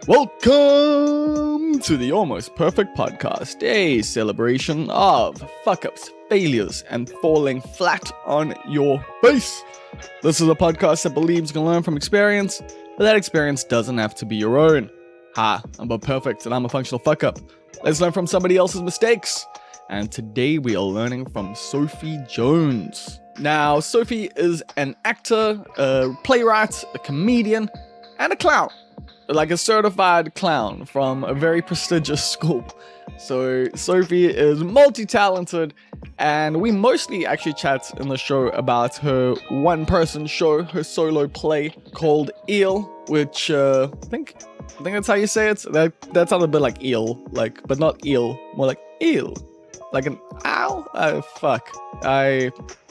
Welcome to the Almost Perfect Podcast, a celebration of fuck-ups, failures, and falling flat on your face. This is a podcast that believes you can learn from experience, but that experience doesn't have to be your own. Hi, I'm Bob Perfect, and I'm a functional fuck-up. Let's learn from somebody else's mistakes. And today we are learning from Sophie Joans. Now, Sophie is an actor, a playwright, a comedian, and a clown. Like a certified clown from a very prestigious school. So Sophie is multi-talented, and we mostly actually chat in the show about her one-person show, her solo play called Eel, which I think that's how you say it. That sounds a bit like eel, but not eel, more like eel, like an owl.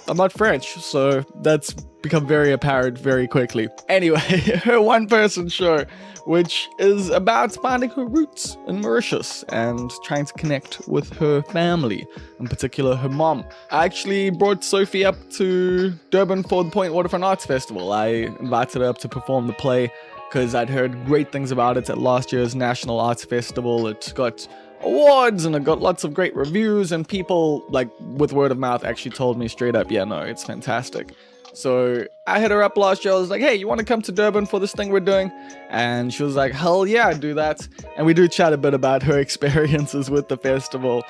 I'm not French, so that's become very apparent very quickly. Anyway, her one-person show, which is about finding her roots in Mauritius and trying to connect with her family, in particular her mom. I actually brought Sophie up to Durban for the Point Waterfront Arts Festival. I invited her up to perform the play because I'd heard great things about it at last year's National Arts Festival. It got awards and it got lots of great reviews, and people, like, with word of mouth actually told me straight up, yeah, no, it's fantastic. So I hit her up last year. I was like, hey, you want to come to Durban for this thing we're doing? And she was like, hell yeah, I'd do that. And we do chat a bit about her experiences with the festival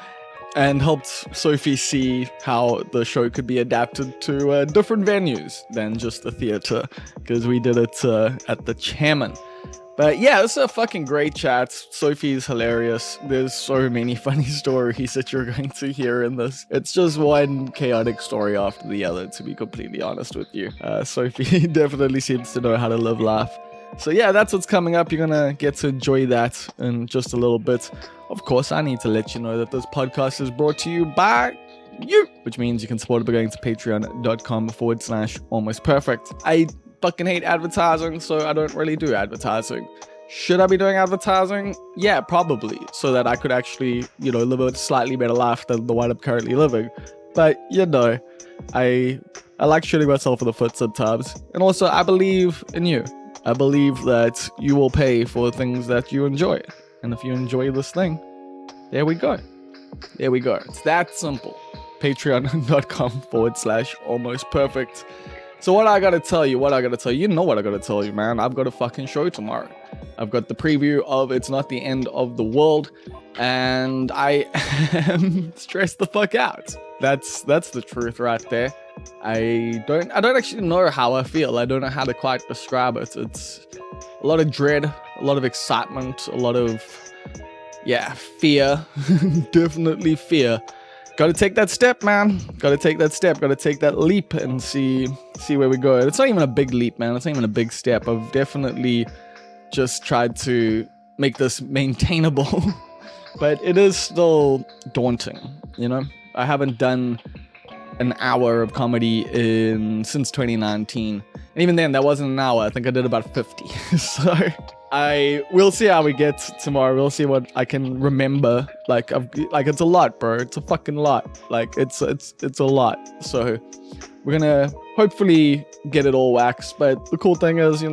and helped Sophie see how the show could be adapted to different venues than just the theater, because we did it at the Chairman. But yeah, it's a fucking great chat. Sophie's hilarious. There's so many funny stories that you're going to hear in this. It's just one chaotic story after the other, to be completely honest with you. Sophie definitely seems to know how to live life. So yeah, that's what's coming up. You're gonna get to enjoy that in just a little bit. Of course, I need to let you know that this podcast is brought to you by you, which means you can support it by going to patreon.com/almostperfect. I fucking hate advertising, so I don't really do advertising. Should I be doing advertising? Yeah, probably, so that I could actually, live a slightly better life than the one I'm currently living. But, I like shooting myself in the foot sometimes. And also, I believe in you. I believe that you will pay for things that you enjoy. And if you enjoy this thing, there we go. There we go. It's that simple. Patreon.com/almostperfect. So what I gotta tell you, you know what I gotta tell you, man. I've got a fucking show tomorrow. I've got the preview of It's Not the End of the World, and I am stressed the fuck out. That's the truth right there. I don't actually know how I feel. I don't know how to quite describe it. It's a lot of dread, a lot of excitement, a lot of, fear. Definitely fear. Gotta take that step, man. Gotta take that step. Gotta take that leap and see where we go. It's not even a big leap, man. It's not even a big step. I've definitely just tried to make this maintainable. But it is still daunting, I haven't done an hour of comedy since 2019. And even then, that wasn't an hour. I think I did about 50. So we'll see how we get tomorrow. We'll see what I can remember. It's a lot, bro. It's a fucking lot. It's a lot. So we're gonna hopefully get it all waxed. But the cool thing is,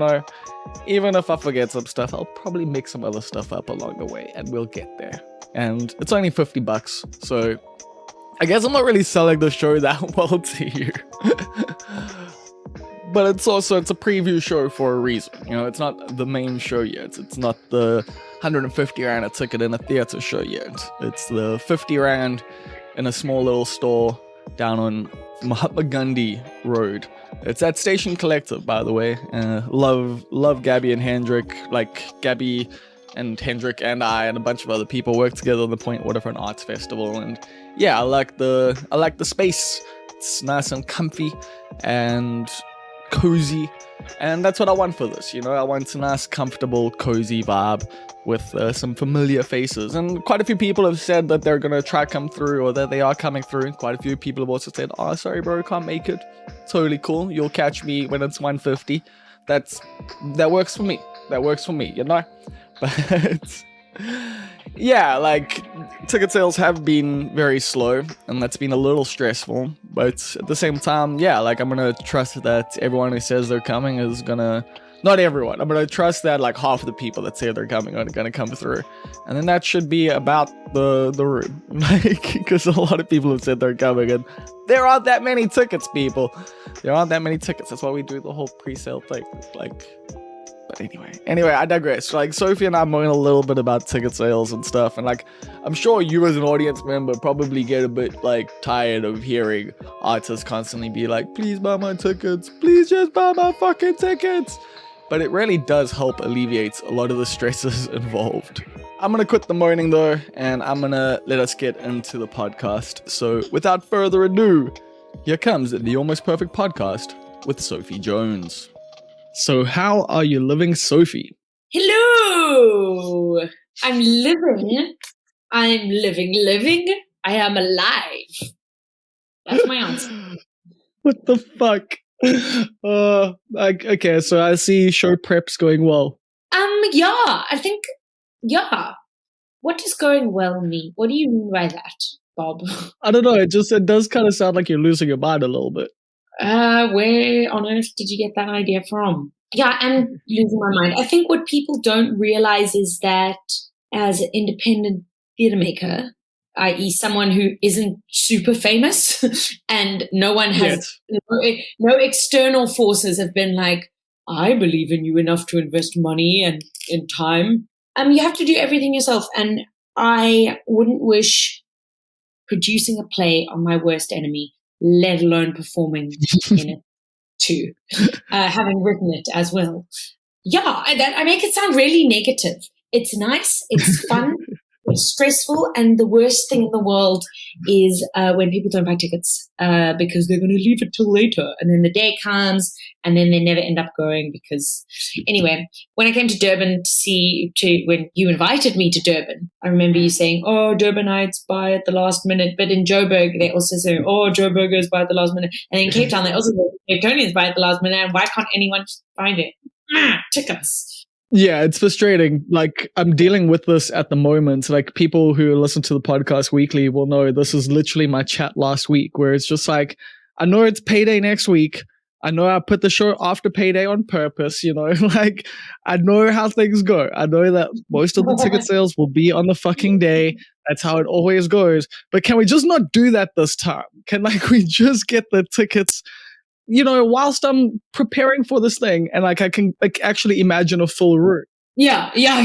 even if I forget some stuff, I'll probably make some other stuff up along the way, and we'll get there. And it's only $50, so I guess I'm not really selling the show that well to you. But it's a preview show for a reason. It's not the main show yet. It's not the 150 Rand a ticket in a theater show yet. It's the 50 Rand in a small little store down on Mahatma Gandhi Road. It's at Station Collective, by the way. Love Gabby and Hendrik. Gabby and Hendrik and I and a bunch of other people work together on the Point Waterfront Arts Festival. And yeah, I like the space. It's nice and comfy and cozy, and that's what I want for this. I want a nice, comfortable, cozy vibe with some familiar faces. And quite a few people have said that they're gonna try come through, or that they are coming through. And quite a few people have also said, oh, sorry bro, can't make it. Totally cool, you'll catch me when it's 150. That works for me. But yeah, ticket sales have been very slow, and that's been a little stressful. But at the same time, I'm gonna trust that everyone who says they're coming is gonna Not everyone. I'm going to trust that like half of the people that say they're coming are going to come through. And then that should be about the room. Like, because a lot of people have said they're coming and there aren't that many tickets, people. There aren't that many tickets. That's why we do the whole pre-sale thing. Like, but anyway, I digress. Like, Sophie and I moan a little bit about ticket sales and stuff. And like, I'm sure you as an audience member probably get a bit like tired of hearing artists constantly be like, please buy my tickets. Please just buy my fucking tickets. But it really does help alleviate a lot of the stresses involved. I'm going to quit the moaning though, and I'm going to let us get into the podcast. So without further ado, here comes the Almost Perfect Podcast with Sophie Joans. So how are you living, Sophie? Hello! I'm living. I am alive. That's my answer. What the fuck? Okay, so I see show prep's going well. Yeah, I think, yeah. What does going well mean? What do you mean by that, Bob? I don't know, it does kind of sound like you're losing your mind a little bit. Where on earth did you get that idea from? Yeah, I'm losing my mind. I think what people don't realize is that as an independent theatre maker, i.e. someone who isn't super famous and no one has, no external forces have been like, I believe in you enough to invest money and in time. You have to do everything yourself. And I wouldn't wish producing a play on my worst enemy, let alone performing in it too, having written it as well. Yeah, I make it sound really negative. It's nice, it's fun, it's stressful, and the worst thing in the world is when people don't buy tickets because they're going to leave it till later, and then the day comes, and then they never end up going because, anyway, when I came to Durban when you invited me to Durban, I remember you saying, oh, Durbanites buy at the last minute, but in Joburg, they also say, oh, Joburgers buy at the last minute, and in Cape Town, they also say, Cape Townians buy at the last minute, and why can't anyone find it? Tickets. Yeah, it's frustrating. Like, I'm dealing with this at the moment. Like, people who listen to the podcast weekly will know this is literally my chat last week, where it's just like, I know it's payday next week. I know I put the show after payday on purpose, you know, like, I know how things go. I know that most of the ticket sales will be on the fucking day. That's how it always goes. But can we just not do that this time? Can we just get the tickets, you know, whilst I'm preparing for this thing, and like I can actually imagine a full room. Yeah. Yeah,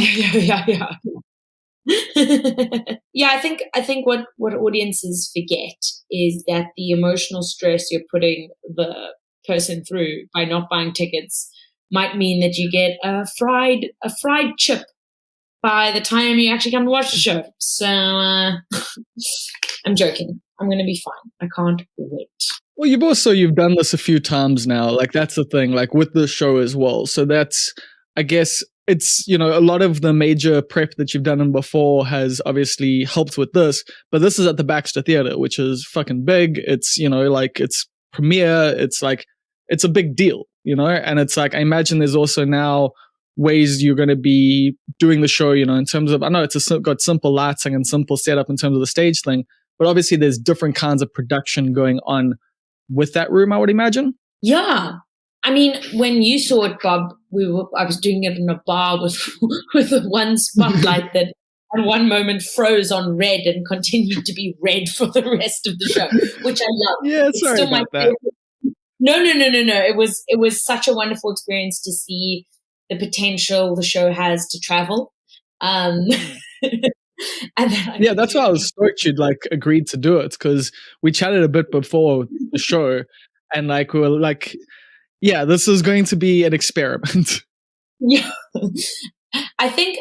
I think what audiences forget is that the emotional stress you're putting the person through by not buying tickets might mean that you get a fried chip by the time you actually come to watch the show. So I'm joking. I'm going to be fine. I can't wait. Well, you've done this a few times now. Like, that's the thing, like with the show as well. So that's, I guess it's, you know, a lot of the major prep that you've done before has obviously helped with this, but this is at the Baxter Theatre, which is fucking big. It's, you know, like it's premiere. It's like, it's a big deal, you know? And it's like, I imagine there's also now ways you're going to be doing the show, you know, in terms of, I know it's got simple lighting and simple setup in terms of the stage thing, but obviously there's different kinds of production going on with that room, I would imagine. Yeah. I mean, when you saw it, Bob, I was doing it in a bar with one spotlight that at one moment froze on red and continued to be red for the rest of the show, which I love. Yeah, it's sorry about that. No. It was such a wonderful experience to see the potential the show has to travel. And then that's why I was stoked you'd like agreed to do it, because we chatted a bit before the show, and like we were like, yeah, this is going to be an experiment. Yeah, I think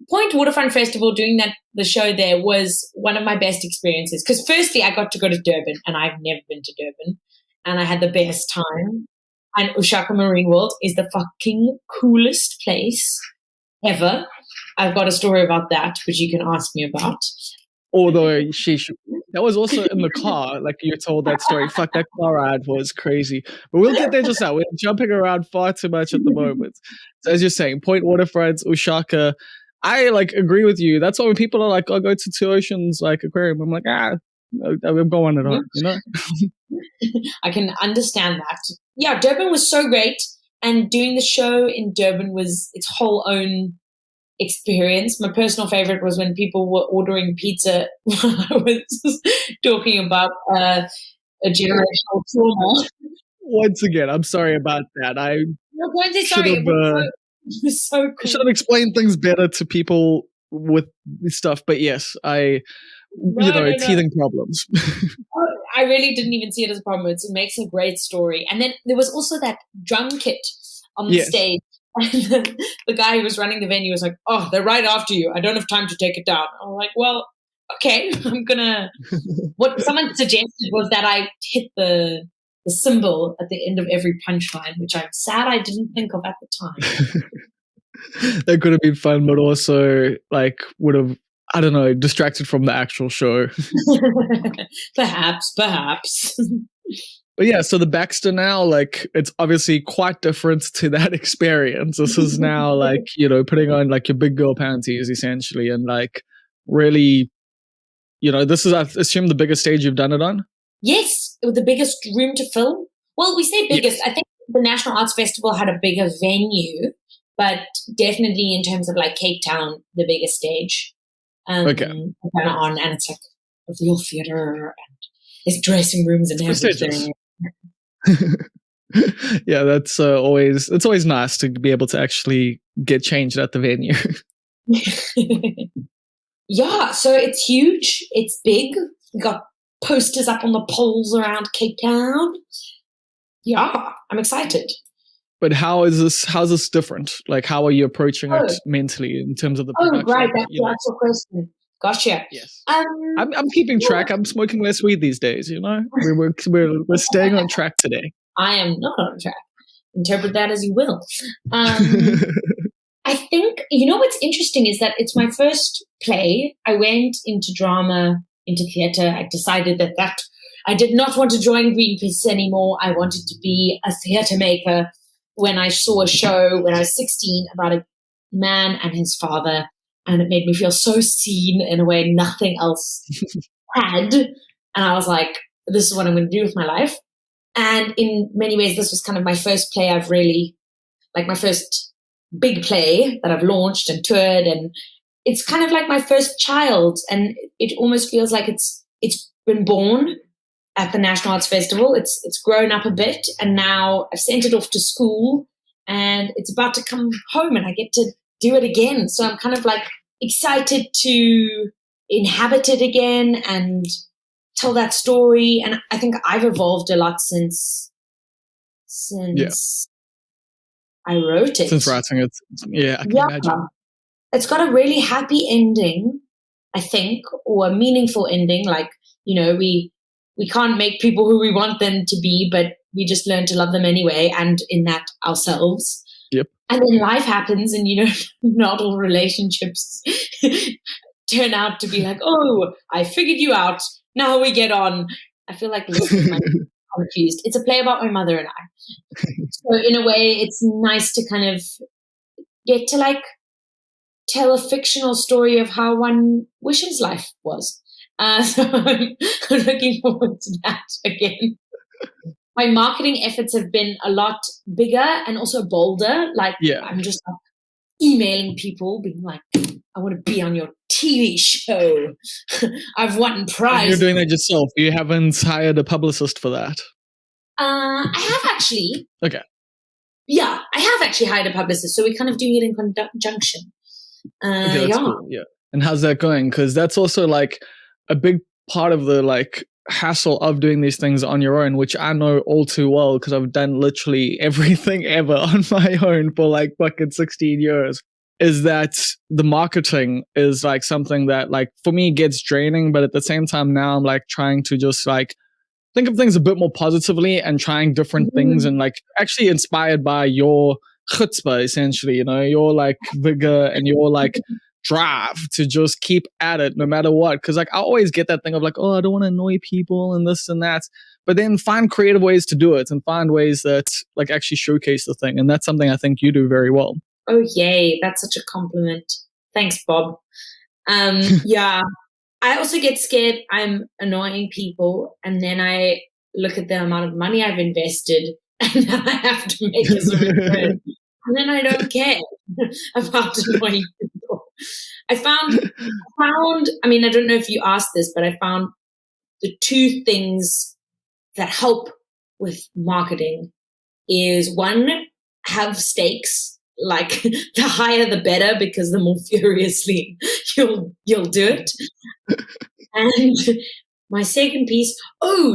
Point Waterfront Festival, doing the show there was one of my best experiences, because firstly I got to go to Durban, and I've never been to Durban, and I had the best time. And uShaka Marine World is the fucking coolest place ever. I've got a story about that, which you can ask me about. Although that was also in the car, like you told that story. Fuck, that car ride was crazy. But we'll get there just now. We're jumping around far too much at the moment. So as you're saying, Point Waterfront, uShaka, I like agree with you. That's why when people are like, "I'll go to Two Oceans like aquarium," I'm like, I'm going at home, you know. I can understand that. Yeah, Durban was so great. And doing the show in Durban was its whole own experience. My personal favorite was when people were ordering pizza while I was talking about a generational trauma. Once again, I'm sorry about that. I No, don't say should sorry. have It was so I should cool. have explained things better to people with this stuff. But yes, No. teething problems. I really didn't even see it as a problem. It makes a great story. And then there was also that drum kit on the Yes. stage. And the guy who was running the venue was like, "Oh, they're right after you. I don't have time to take it down." I'm like, "Well, okay, I'm gonna." What someone suggested was that I hit the cymbal at the end of every punchline, which I'm sad I didn't think of at the time. That could have been fun, but also like would have, I don't know, distracted from the actual show. Perhaps. But yeah, so the Baxter now, like, it's obviously quite different to that experience. This is now like, putting on like your big girl panties essentially, and like really, this is, I assume, the biggest stage you've done it on. Yes, it was the biggest room to fill. Well, we say biggest. Yes. I think the National Arts Festival had a bigger venue, but definitely in terms of like Cape Town, the biggest stage. Okay. On, and it's like a real theater, and there's dressing rooms and everything. Yeah, that's it's always nice to be able to actually get changed at the venue. Yeah, so it's huge. It's big. We got posters up on the poles around Cape Town. Yeah, I'm excited. But how's this different? Like, how are you approaching it mentally in terms of the production? Oh, right, that's the actual question. Gotcha. Yes. I'm keeping track. I'm smoking less weed these days. We're staying on track today. I am not on track. Interpret that as you will. I think, what's interesting is that it's my first play. I went into drama, into theatre. I decided that I did not want to join Greenpeace anymore. I wanted to be a theatre maker. When I saw a show when I was 16 about a man and his father, and it made me feel so seen in a way nothing else had. And I was like, this is what I'm going to do with my life. And in many ways, this was kind of my first play my first big play that I've launched and toured. And it's kind of like my first child. And it almost feels like it's been born at the National Arts Festival. It's grown up a bit, and now I've sent it off to school, and it's about to come home, and I get to do it again. So I'm kind of like excited to inhabit it again and tell that story. And I think I've evolved a lot since I wrote it. Since writing it, I can imagine. It's got a really happy ending, I think, or a meaningful ending. Like, we can't make people who we want them to be, but we just learn to love them anyway, and in that ourselves. Yep. And then life happens, and not all relationships turn out to be like, oh, I figured you out. Now we get on. I feel like listeners might be confused. It's a play about my mother and I. So in a way, it's nice to kind of get to like tell a fictional story of how one wishes life was. So I'm looking forward to that again. My marketing efforts have been a lot bigger and also bolder. Like, I'm just emailing people, being like, I want to be on your TV show. I've won prizes. You're doing that yourself. You haven't hired a publicist for that. I have actually. Okay. Yeah, I have actually hired a publicist. So we're kind of doing it in conjunction. Okay, that's cool. Yeah. And how's that going? Because that's also like a big part of the like hassle of doing these things on your own, which I know all too well because I've done literally everything ever on my own for like fucking 16 years, is that the marketing is like something that like for me gets draining. But at the same time now I'm like trying to just like think of things a bit more positively and trying different things, and like actually inspired by your chutzpah, essentially, your like vigor and your like drive to just keep at it no matter what. Because like I always get that thing of like, oh, I don't want to annoy people and this and that, but then find creative ways to do it and find ways that like actually showcase the thing. And that's something I think you do very well. Oh yay, that's such a compliment. Thanks, Bob. Yeah, I also get scared I'm annoying people, and then I look at the amount of money I've invested and then I have to make a certain word. And then I don't care about annoying people. I found, I mean, I don't know if you asked this, but I found the two things that help with marketing is one, have stakes. Like the higher the better, because the more furiously you'll do it. And my second piece,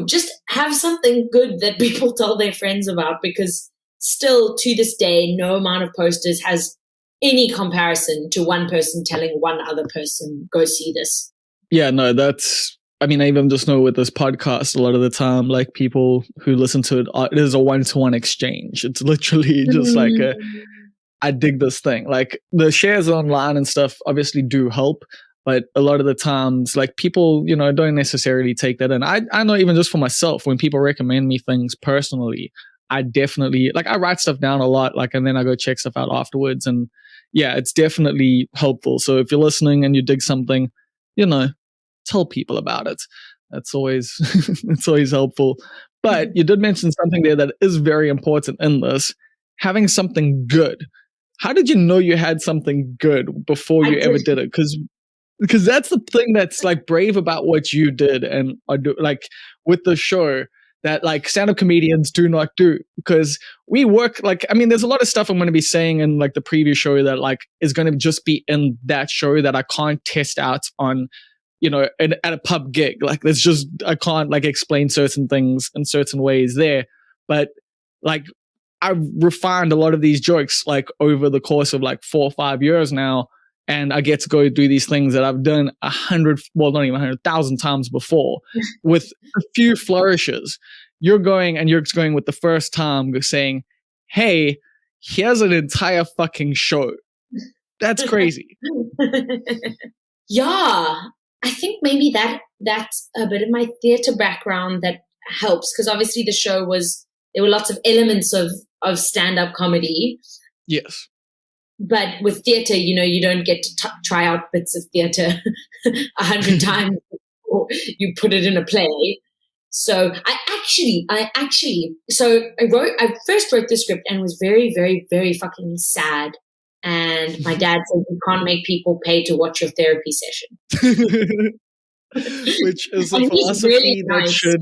just have something good that people tell their friends about, because still to this day, no amount of posters has any comparison to one person telling one other person, go see this. Yeah, no, I even just know with this podcast, a lot of the time, like people who listen to it, it is a one-to-one exchange. It's literally just like I dig this thing. Like the shares online and stuff obviously do help, but a lot of the times, like people, don't necessarily take that in. I know even just for myself, when people recommend me things personally, I definitely, like I write stuff down a lot, like, and then I go check stuff out afterwards. And yeah, it's definitely helpful. So if you're listening and you dig something, tell people about it. That's always, it's always helpful. But you did mention something there that is very important in this, having something good. How did you know you had something good before you ever did it? Because that's the thing that's like brave about what you did and are do, like with the show that like stand-up comedians do not do. Because we work like, there's a lot of stuff I'm going to be saying in like the previous show that like is going to just be in that show that I can't test out on, at a pub gig. Like there's just, I can't like explain certain things in certain ways there. But like I've refined a lot of these jokes like over the course of like 4 or 5 years now. And I get to go do these things that I've done 1,000 times before with a few flourishes. You're going with the first time saying, hey, here's an entire fucking show. That's crazy. Yeah. I think maybe that's a bit of my theatre background that helps, because obviously the show there were lots of elements of stand-up comedy. Yes. But with theatre, you don't get to try out bits of theatre 100 times before you put it in a play. So I first wrote the script and was very, very, very fucking sad. And my dad said, you can't make people pay to watch your therapy session. Which is a philosophy really that nice. Should,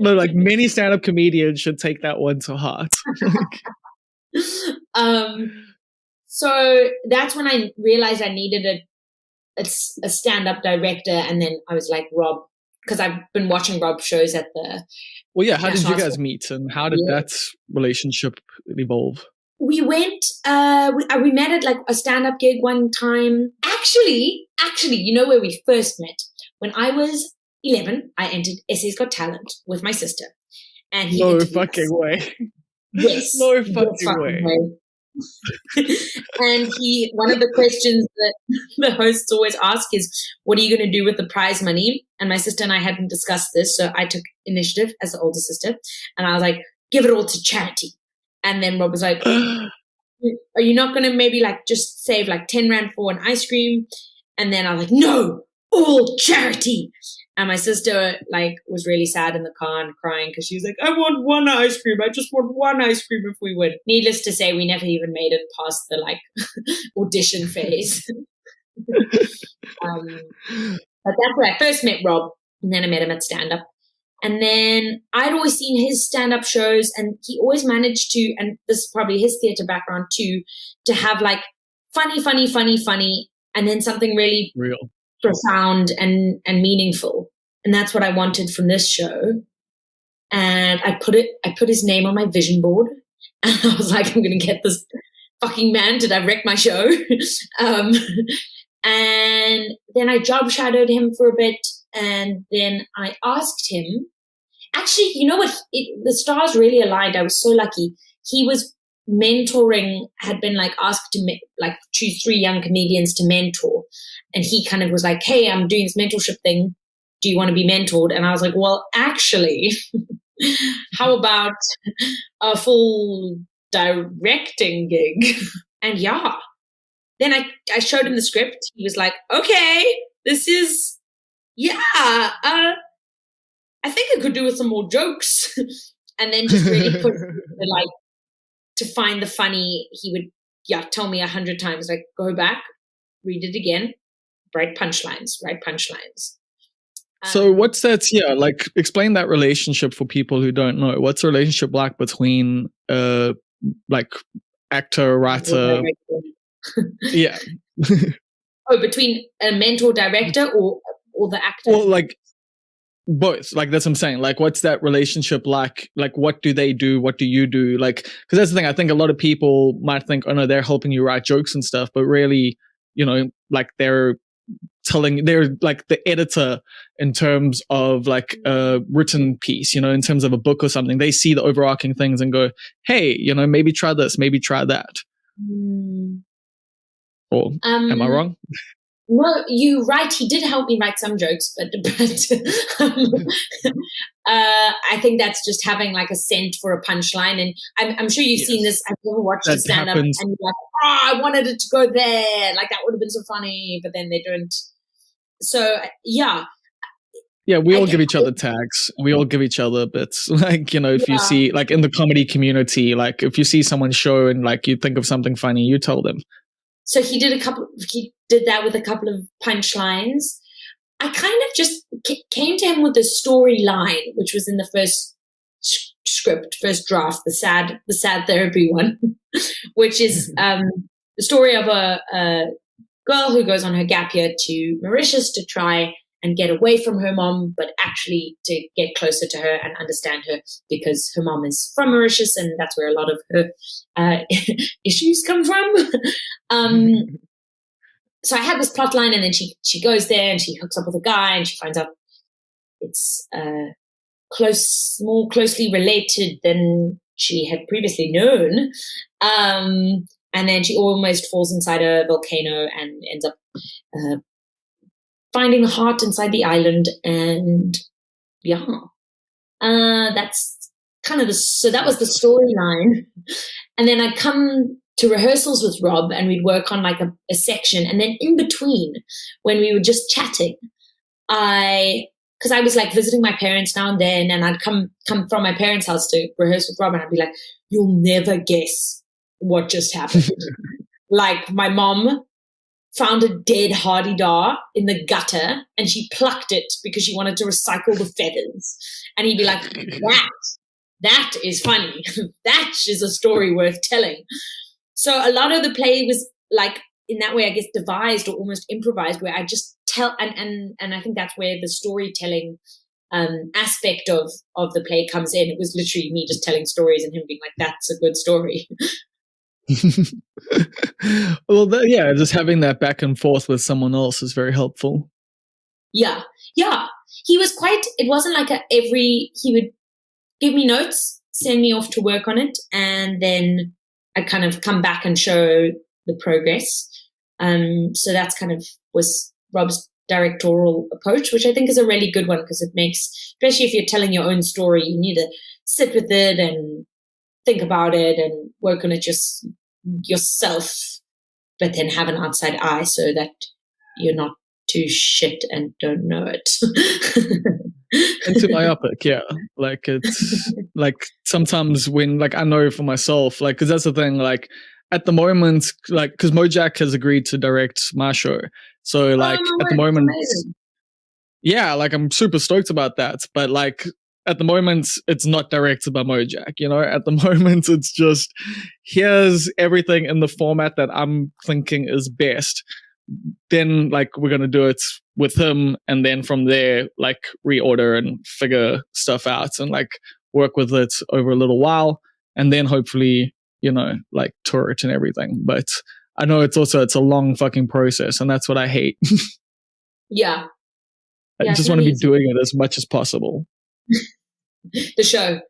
like many stand-up comedians should take that one to heart. So that's when I realized I needed a stand-up director. And then I was like, Rob, because I've been watching Rob shows at the... Well, yeah, how did you guys meet and how did that relationship evolve? We went, we met at like a stand-up gig one time. Actually, you know where we first met? When I was 11, I entered SA's Got Talent with my sister. And he no fucking way. Yes. No fucking way. And one of the questions that the hosts always ask is, what are you going to do with the prize money? And my sister and I hadn't discussed this, so I took initiative as the older sister. And I was like, give it all to charity. And then Rob was like, are you not going to maybe like just save like 10 Rand for an ice cream? And then I was like, no, all charity. And my sister like was really sad in the car and crying because she was like, I want one ice cream. I just want one ice cream if we win. Needless to say, we never even made it past the like audition phase. But that's where I first met Rob. And then I met him at stand-up. And then I'd always seen his stand-up shows, and he always managed to, and this is probably his theatre background too, to have like funny, and then something really real, profound and meaningful. And that's what I wanted from this show. And I put his name on my vision board, and I was like, I'm going to get this fucking man to direct my show. And then I job shadowed him for a bit, and then I asked him. Actually, you know what? The stars really aligned. I was so lucky. He was mentoring, had been like asked to like choose 3 young comedians to mentor. And he kind of was like, hey, I'm doing this mentorship thing. Do you want to be mentored? And I was like, well, actually, how about a full directing gig? And yeah. Then I showed him the script. He was like, okay, this is, yeah, I think I could do with some more jokes. and then just really put like to find the funny. He would tell me 100 times, like, go back, read it again, write punchlines. So what's that? Yeah, like explain that relationship for people who don't know. What's the relationship like between like actor, writer? Yeah. Between a mentor director or the actor? Well, like both. Like that's what I'm saying. Like what's that relationship like? Like what do they do? What do you do? Like, because that's the thing. I think a lot of people might think, oh no, they're helping you write jokes and stuff, but really, like they're like the editor in terms of like a written piece, in terms of a book or something. They see the overarching things and go, hey, maybe try this, maybe try that. Or am I wrong? No, you're right. He did help me write some jokes, but I think that's just having like a scent for a punchline. And I'm sure you've seen this. I've never watched a stand-up and you're like, I wanted it to go there. Like that would have been so funny, but then they don't. So, yeah. Yeah, we all give each other tags. We all give each other bits. Like, if you see, like in the comedy community, like if you see someone's show and like you think of something funny, you tell them. So he did that with a couple of punchlines. I kind of just came to him with the storyline, which was in the first script, first draft, the sad therapy one, which is the story of a girl who goes on her gap year to Mauritius to try and get away from her mom, but actually to get closer to her and understand her, because her mom is from Mauritius and that's where a lot of her issues come from. So I had this plot line, and then she goes there and she hooks up with a guy and she finds out it's more closely related than she had previously known. And then she almost falls inside a volcano and ends up finding the heart inside the island. And that's kind of so that was the storyline. And then I'd come to rehearsals with Rob and we'd work on like a section. And then in between, when we were just chatting, because I was like visiting my parents now and then, and I'd come from my parents' house to rehearse with Rob, and I'd be like, you'll never guess what just happened. Like my mom found a dead hardy-dar in the gutter and she plucked it because she wanted to recycle the feathers. And he'd be like, that is funny. That is a story worth telling. So a lot of the play was like, in that way, I guess, devised or almost improvised, where I just tell, and I think that's where the storytelling aspect of the play comes in. It was literally me just telling stories and him being like, that's a good story. Well, just having that back and forth with someone else is very helpful. Yeah. He was it wasn't like he would give me notes, send me off to work on it, and then I'd kind of come back and show the progress. So that's kind of was Rob's directorial approach, which I think is a really good one, because it makes, especially if you're telling your own story, you need to sit with it and think about it and work on it just yourself, but then have an outside eye so that you're not too shit and don't know it. And too myopic, yeah. Like it's like sometimes when, like, I know for myself, like, because that's the thing, like at the moment, like, because Mojack has agreed to direct my show, so like at the moment, yeah, like I'm super stoked about that, but like at the moment it's not directed by Mojack, at the moment it's just, here's everything in the format that I'm thinking is best, then like we're going to do it with him, and then from there like reorder and figure stuff out and like work with it over a little while, and then hopefully like tour it and everything. But I know it's a long fucking process, and that's what I hate. Yeah, I just want to be doing it as much as possible. The show.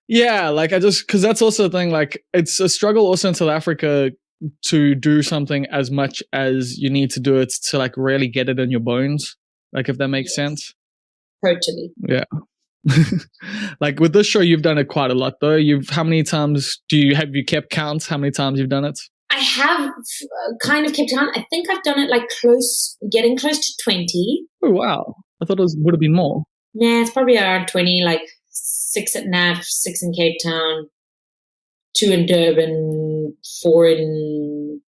Yeah, like because that's also the thing, like it's a struggle also in South Africa to do something as much as you need to do it to like really get it in your bones, like if that makes sense. Totally. Yeah. Like with this show, you've done it quite a lot though. How many times have you kept counts how many times you've done it? I have kind of kept count. I think I've done it like getting close to 20. Oh wow, I thought it would have been more. Nah, it's probably around 20, like 6 at NAF, 6 in Cape Town, 2 in Durban, 4 in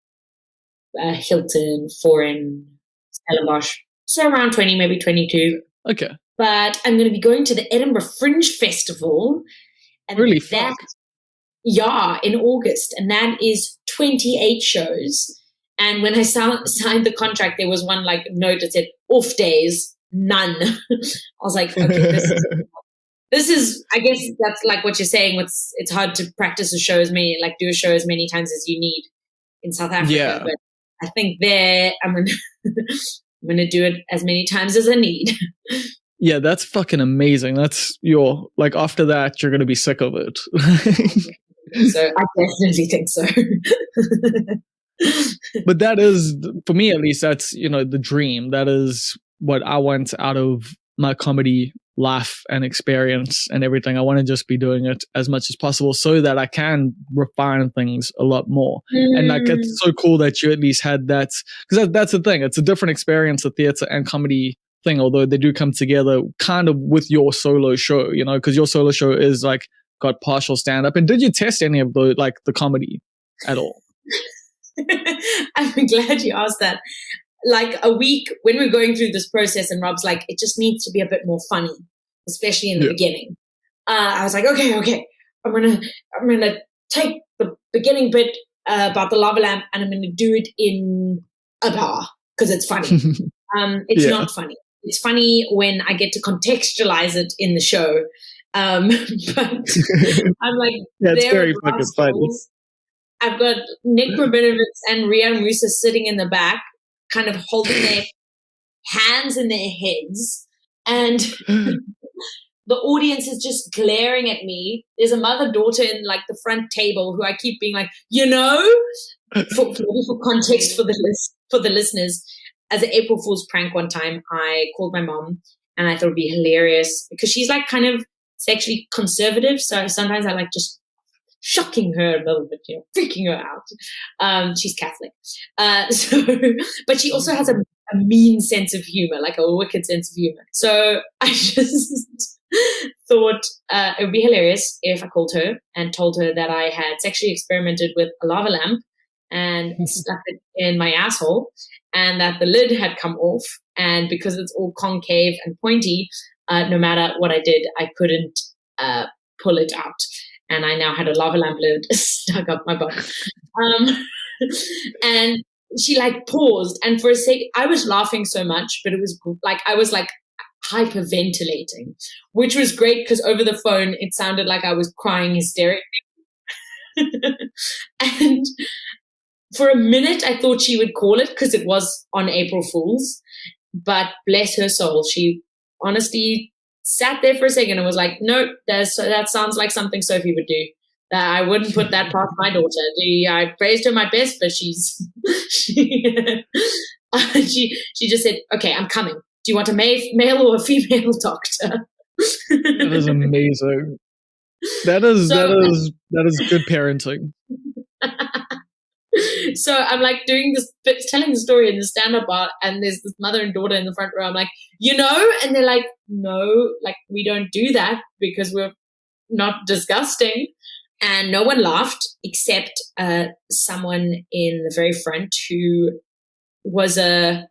Hilton, 4 in Stellenbosch. So around 20, maybe 22. Okay. But I'm going to be going to the Edinburgh Fringe Festival. And really that, yeah, in August. And that is 28 shows. And when I signed the contract, there was one like note that said off days, none. I was like, okay, this is, I guess that's like what you're saying. It's hard to practice a show do a show as many times as you need in South Africa. Yeah. But I think there, I'm going to do it as many times as I need. Yeah, that's fucking amazing. That's like after that, you're going to be sick of it. So I definitely think so. But that is, for me at least, that's, the dream. That is what I want out of my comedy life and experience and everything. I want to just be doing it as much as possible so that I can refine things a lot more. And like, it's so cool that you at least had that, because that's the thing. It's a different experience, the theater and comedy thing, although they do come together kind of with your solo show, because your solo show is like got partial stand-up. And did you test any of the comedy at all? I'm glad you asked that. Like a week when we're going through this process and Rob's like, it just needs to be a bit more funny, especially in the beginning. I was like, okay, I'm gonna take the beginning bit about the lava lamp and I'm gonna do it in a bar because it's funny. It's not funny. It's funny when I get to contextualize it in the show. But I'm like, it's very fucking funny. I've got Nick Rabinovitz and Rian Musa sitting in the back, kind of holding their hands in their heads. And the audience is just glaring at me. There's a mother-daughter in like the front table who I keep being like, for context for the listeners, as an April Fool's prank one time, I called my mom and I thought it'd be hilarious because she's like kind of sexually conservative. So sometimes I like just shocking her a little bit, freaking her out. She's Catholic. But she also has a mean sense of humor, like a wicked sense of humor. So I just thought it would be hilarious if I called her and told her that I had sexually experimented with a lava lamp and stuck it in my asshole and that the lid had come off. And because it's all concave and pointy, no matter what I did, I couldn't pull it out. And I now had a lava lamp lid stuck up my butt. And she like paused. And for a sec, I was laughing so much, but it was like, I was like hyperventilating, which was great because over the phone, it sounded like I was crying hysterically. And for a minute, I thought she would call it because it was on April Fool's. But bless her soul, she honestly sat there for a second and was like, nope, that sounds like something Sophie would do. I wouldn't put that past my daughter. I praised her my best, but she just said, okay, I'm coming. Do you want a male or a female doctor? That is amazing. That is good parenting. So I'm like doing this, telling the story in the stand-up bar, and there's this mother and daughter in the front row. I'm like, and they're like, no, like we don't do that because we're not disgusting. And no one laughed except someone in the very front who was a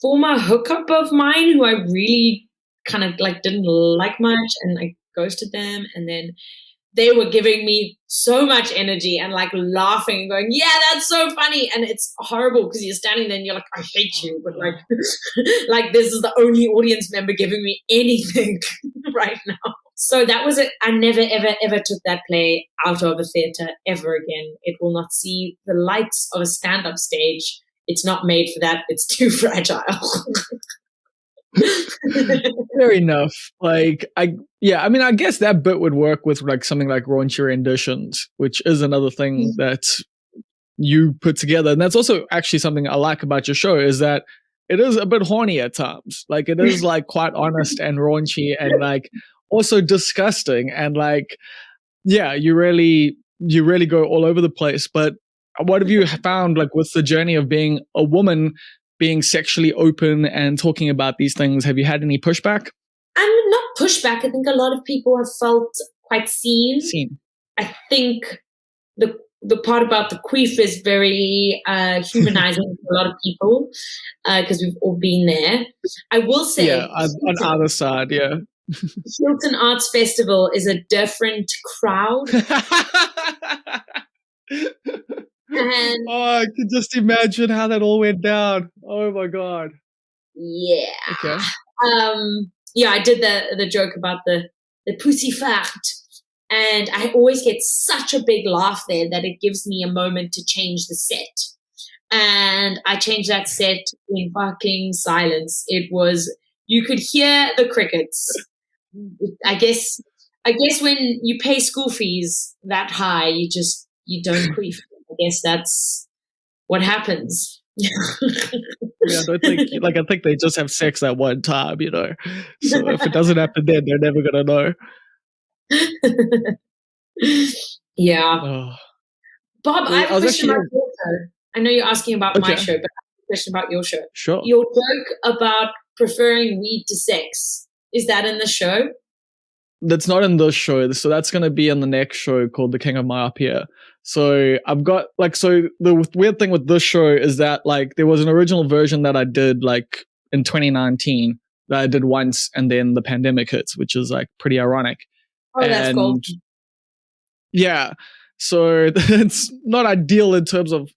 former hookup of mine who I really kind of like didn't like much, and I ghosted them, and then they were giving me so much energy and like laughing and going, yeah, that's so funny. And it's horrible because you're standing there and you're like, I hate you. But like, like this is the only audience member giving me anything right now. So that was it. I never, ever, ever took that play out of a theater ever again. It will not see the lights of a stand-up stage. It's not made for that. It's too fragile. Fair enough. I guess that bit would work with like something like raunchy renditions, which is another thing that you put together. And that's also actually something I like about your show is that it is a bit horny at times. Like it is like quite honest and raunchy and like also disgusting. And like, yeah, you really go all over the place. But what have you found like with the journey of being a woman, being sexually open and talking about these things? Have you had any pushback? I'm not pushback. I think a lot of people have felt quite seen. I think the part about the queef is very humanizing for a lot of people because we've all been there. I will say, on either side, Hilton Arts Festival is a different crowd. And I can just imagine how that all went down. Oh my god. Yeah. Okay. I did the joke about the pussy fart, and I always get such a big laugh there that it gives me a moment to change the set. And I changed that set in fucking silence. It was, you could hear the crickets. I guess when you pay school fees that high, you don't queef. I guess that's what happens. I think they just have sex at one time, So if it doesn't happen then, they're never gonna know. Yeah. Oh. Bob, I have a question about your show. I know you're asking about my show, but I have a question about your show. Sure. Your joke about preferring weed to sex, is that in the show? That's not in this show. So that's going to be in the next show called The King of Myopia. So I've got the weird thing with this show is that there was an original version that I did in 2019 that I did once, and then the pandemic hits, which is pretty ironic. Oh, that's cool. Yeah. So it's not ideal in terms of,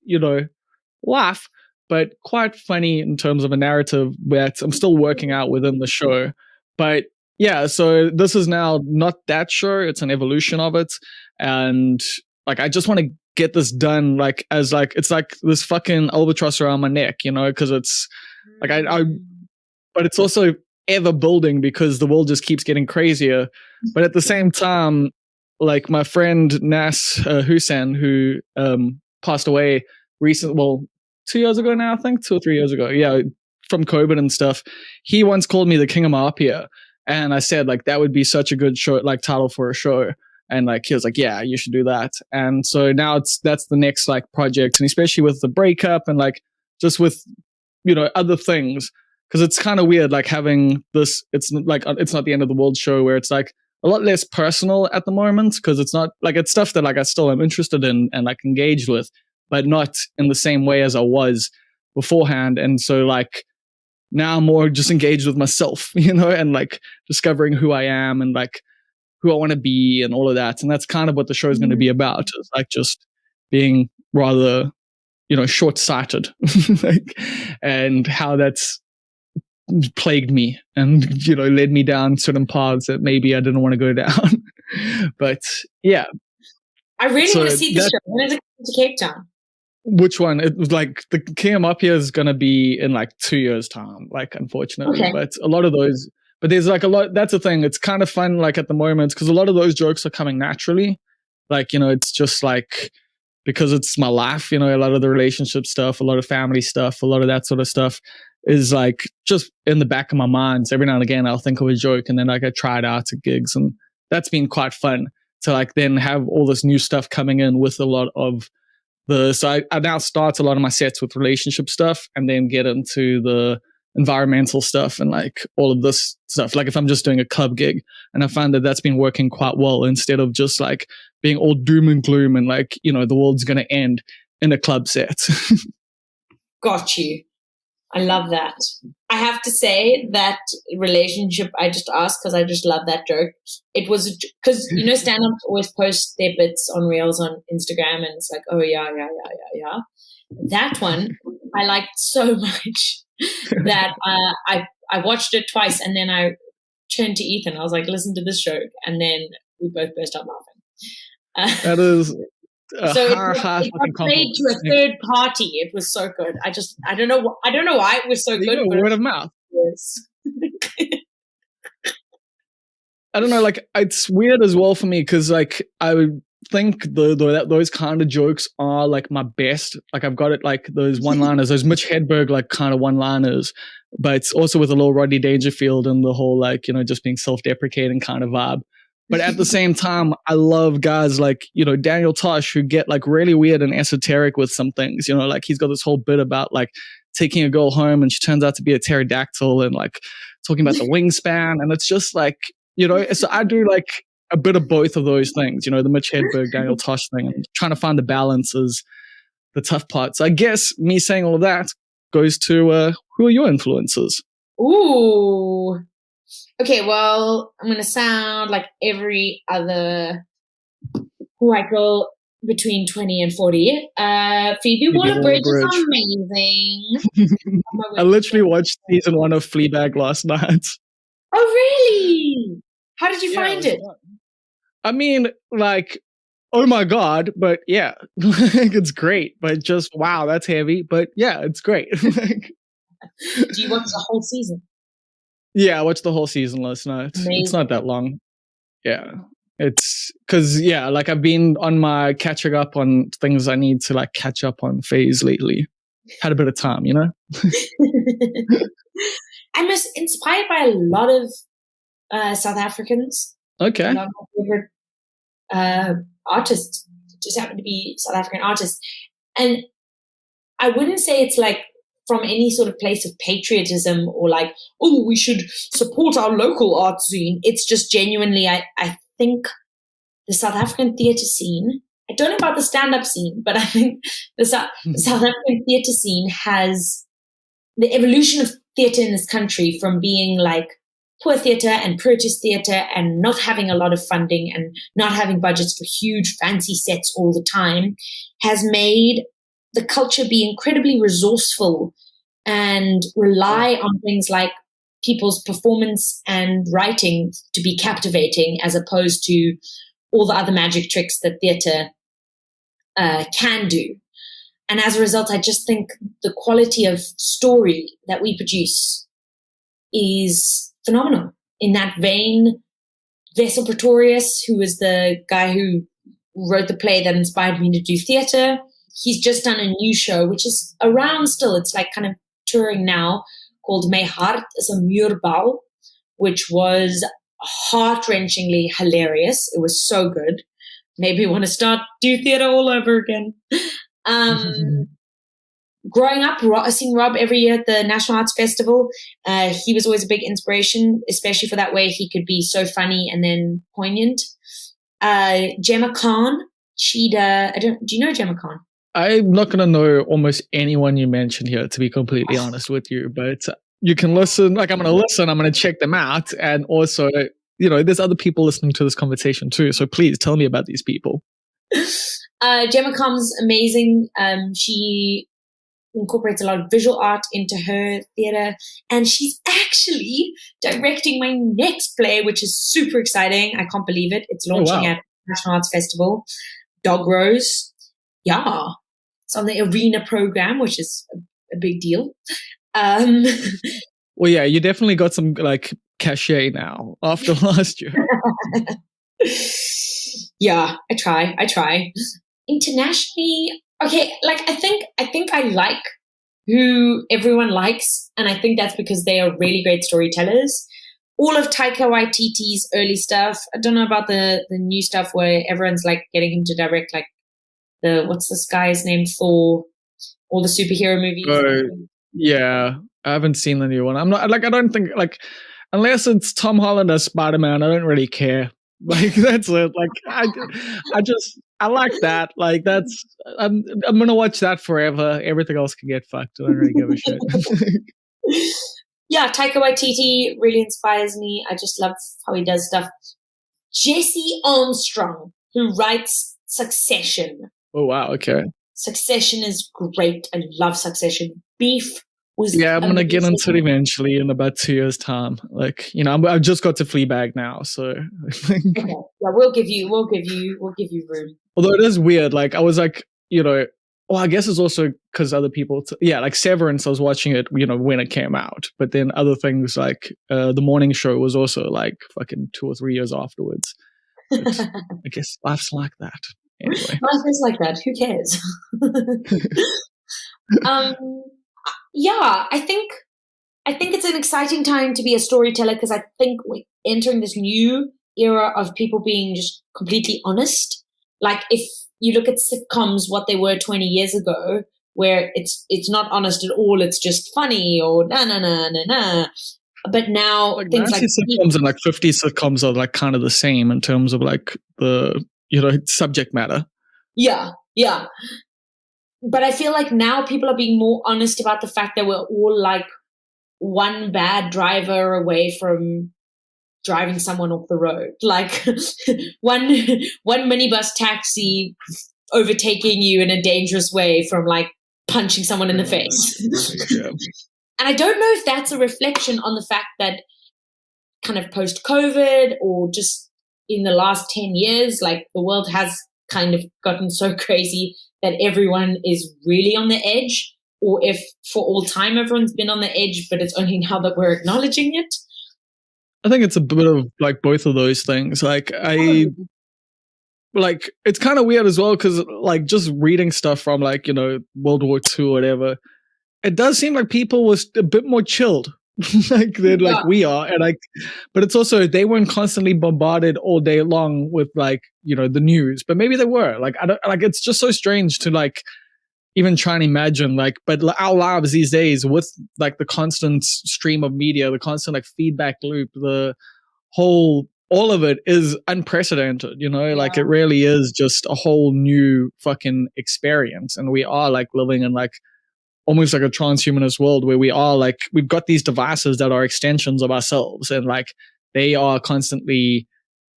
laugh, but quite funny in terms of a narrative that I'm still working out within the show. But yeah, so this is now not that show, it's an evolution of it. And I just want to get this done it's this fucking albatross around my neck, because it's but it's also ever building because the world just keeps getting crazier. But at the same time, my friend Nas Hussain, who passed away recently, 2 years ago now, I think, 2 or 3 years ago. Yeah, from COVID and stuff. He once called me the King of Myopia. And I said, that would be such a good show, title for a show. And he was like, yeah, you should do that. And so now that's the next project. And especially with the breakup and just with, other things. Because it's kind of weird, having this, it's not the end of the world show where it's a lot less personal at the moment. Because it's not, it's stuff that I still am interested in and engaged with, but not in the same way as I was beforehand. And so now I'm more just engaged with myself, and discovering who I am and who I want to be and all of that. And that's kind of what the show is going to be about. It's just being rather, short-sighted and how that's plagued me and, led me down certain paths that maybe I didn't want to go down. But yeah. I really want to see the show. When is it coming to Cape Town? Which one? It was the King of Up here is going to be in 2 years' time, unfortunately. Okay. But a lot of those, but there's a lot, that's the thing. It's kind of fun, at the moment, because a lot of those jokes are coming naturally. It's just because it's my life, a lot of the relationship stuff, a lot of family stuff, a lot of that sort of stuff is just in the back of my mind. So every now and again, I'll think of a joke and then I try it out at gigs. And that's been quite fun to then have all this new stuff coming in with a lot of so I now start a lot of my sets with relationship stuff and then get into the environmental stuff and all of this stuff. If I'm just doing a club gig, and I find that that's been working quite well instead of just being all doom and gloom and the world's going to end in a club set. Got you. I love that. I have to say that relationship I just asked because I just love that joke. It was because stand-ups always post their bits on Reels on Instagram, and it's oh yeah. That one I liked so much that I watched it twice, and then I turned to Ethan. I was listen to this joke, and then we both burst out laughing. That is. So it was played to a third party. It was so good. I don't know why it was so good. Word of mouth. Yes. I don't know. It's weird as well for me because I think those kind of jokes are my best. I've got it those one-liners, those Mitch Hedberg kind of one-liners, but it's also with a little Rodney Dangerfield and the whole just being self-deprecating kind of vibe. But at the same time, I love guys Daniel Tosh who get really weird and esoteric with some things. He's got this whole bit about taking a girl home and she turns out to be a pterodactyl and talking about the wingspan. And it's just So I do like a bit of both of those things, the Mitch Hedberg, Daniel Tosh thing, and trying to find the balance is the tough part. So I guess me saying all of that goes to who are your influences? Ooh. Okay, well, I'm going to sound like every other white girl between 20 and 40. Phoebe Waller-Bridge is amazing. I literally watched season 1 of Fleabag last night. Oh, really? How did you find it? I mean, like, oh my God, but yeah, it's great. But just, wow, that's heavy. But yeah, it's great. Do you watch the whole season? Yeah, I watched the whole season last night. Amazing. It's not that long. Yeah. It's because, like I've been on my catching up on things I need to like catch up on phase lately. Had a bit of time, I'm inspired by a lot of South Africans. Okay. A lot of my favorite artists just happen to be South African artists. And I wouldn't say it's like from any sort of place of patriotism or like, oh, we should support our local art scene. It's just genuinely, I think the South African theatre scene, I don't know about the stand-up scene, but I think the South African theatre scene has the evolution of theatre in this country from being like poor theatre and protest theatre and not having a lot of funding and not having budgets for huge fancy sets all the time has made the culture be incredibly resourceful and rely on things like people's performance and writing to be captivating as opposed to all the other magic tricks that theatre can do. And as a result, I just think the quality of story that we produce is phenomenal. In that vein, Wessel Pretorius, who was the guy who wrote the play that inspired me to do theatre, he's just done a new show, which is around still. It's like kind of touring now, called My Hart is a Muurbal, which was heart-wrenchingly hilarious. It was so good. Maybe want to do theatre all over again. Growing up, seeing Rob every year at the National Arts Festival, he was always a big inspiration, especially for that way he could be so funny and then poignant. Gemma Khan, do you know Gemma Khan? I'm not going to know almost anyone you mentioned here, to be completely honest with you, but you can listen. Like, I'm going to listen, I'm going to check them out. And also, there's other people listening to this conversation too. So please tell me about these people. Gemma Khan's amazing. She incorporates a lot of visual art into her theatre, and she's actually directing my next play, which is super exciting. I can't believe it. It's launching at National Arts Festival. Dog Rose. Yeah. It's on the Arena program, which is a big deal. Well, yeah, you definitely got some like cachet now after last year. Yeah, I try. Internationally, okay, like I think I like who everyone likes, and I think that's because they are really great storytellers. All of Taika Waititi's early stuff. I don't know about the new stuff where everyone's like getting him to direct like what's this guy's name, Thor, all the superhero movies. Yeah, I haven't seen the new one. I'm not like, I don't think like, unless it's Tom Holland as Spider-Man, I don't really care. Like, that's it. Like, I like that. Like, I'm gonna watch that forever. Everything else can get fucked. I don't really give a shit. Yeah, Taika Waititi really inspires me. I just love how he does stuff. Jesse Armstrong, who writes Succession. Oh wow, okay. Succession is great. I love Succession. Beef was I'm gonna get into it eventually in about 2 years' time. Like, I've just got to Fleabag now, so I think okay. Yeah, we'll give you room. Although it is weird, like I was like, I guess it's also because other people, like Severance, I was watching it, when it came out, but then other things like the morning show was also like fucking 2 or 3 years afterwards. But I guess life's like that. Anyway. Life is like that. Who cares? Yeah, I think it's an exciting time to be a storyteller because I think we're entering this new era of people being just completely honest. Like if you look at sitcoms, what they were 20 years ago, where it's not honest at all, it's just funny or na. But now like things 90 sitcoms and like 50 sitcoms are like kind of the same in terms of like the, you know, subject matter. Yeah. But I feel like now people are being more honest about the fact that we're all like one bad driver away from driving someone off the road. Like one minibus taxi overtaking you in a dangerous way from like punching someone in the face. Yeah. And I don't know if that's a reflection on the fact that kind of post-COVID or just in the last 10 years, like the world has kind of gotten so crazy that everyone is really on the edge, or if for all time everyone's been on the edge, but it's only now that we're acknowledging it. I think it's a bit of like both of those things. Like like it's kind of weird as well because like just reading stuff from like, you know, World War II or whatever, it does seem like people was a bit more chilled like they're like we are, and like, but it's also they weren't constantly bombarded all day long with like, you know, the news, but maybe they were like, I don't like, it's just so strange to like even try and imagine like, but our lives these days with like the constant stream of media, the constant like feedback loop, the whole, all of it is unprecedented, you know, like it really is just a whole new fucking experience. And we are like living in like almost like a transhumanist world where we are like, we've got these devices that are extensions of ourselves, and like they are constantly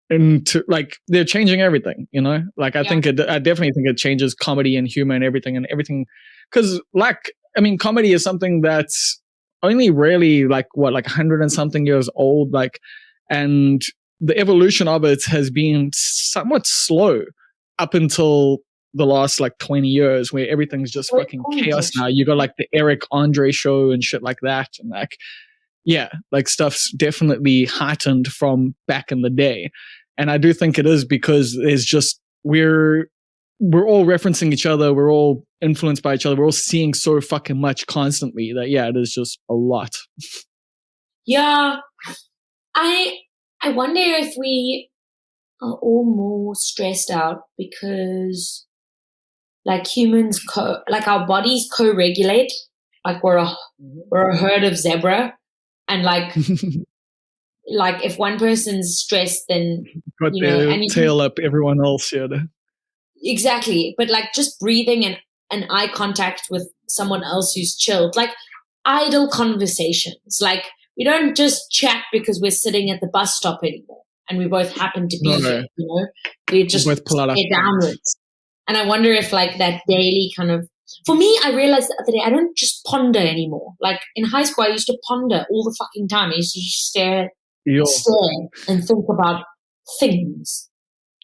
into like, they're changing everything, you know, like I definitely think it changes comedy and humor and everything. Cause like, I mean, comedy is something that's only really like what, like 100 and something years old, like, and the evolution of it has been somewhat slow up until the last like 20 years where everything's just fucking chaos now. You got like the Eric Andre show and shit like that. And like, yeah, like stuff's definitely heightened from back in the day. And I do think it is because there's just, we're all referencing each other. We're all influenced by each other. We're all seeing so fucking much constantly that, yeah, it is just a lot. Yeah. I wonder if we are all more stressed out because like humans like our bodies co-regulate, like we're a herd of zebra, and like like if one person's stressed, then got their tail up everyone else. Yeah, exactly. But like just breathing and eye contact with someone else who's chilled, like idle conversations, like we don't just chat because we're sitting at the bus stop anymore and we both happen to be here, you know, we just stare downwards. And I wonder if like that daily kind of, for me, I realized the other day, I don't just ponder anymore. Like in high school, I used to ponder all the fucking time. I used to just stare and think about things.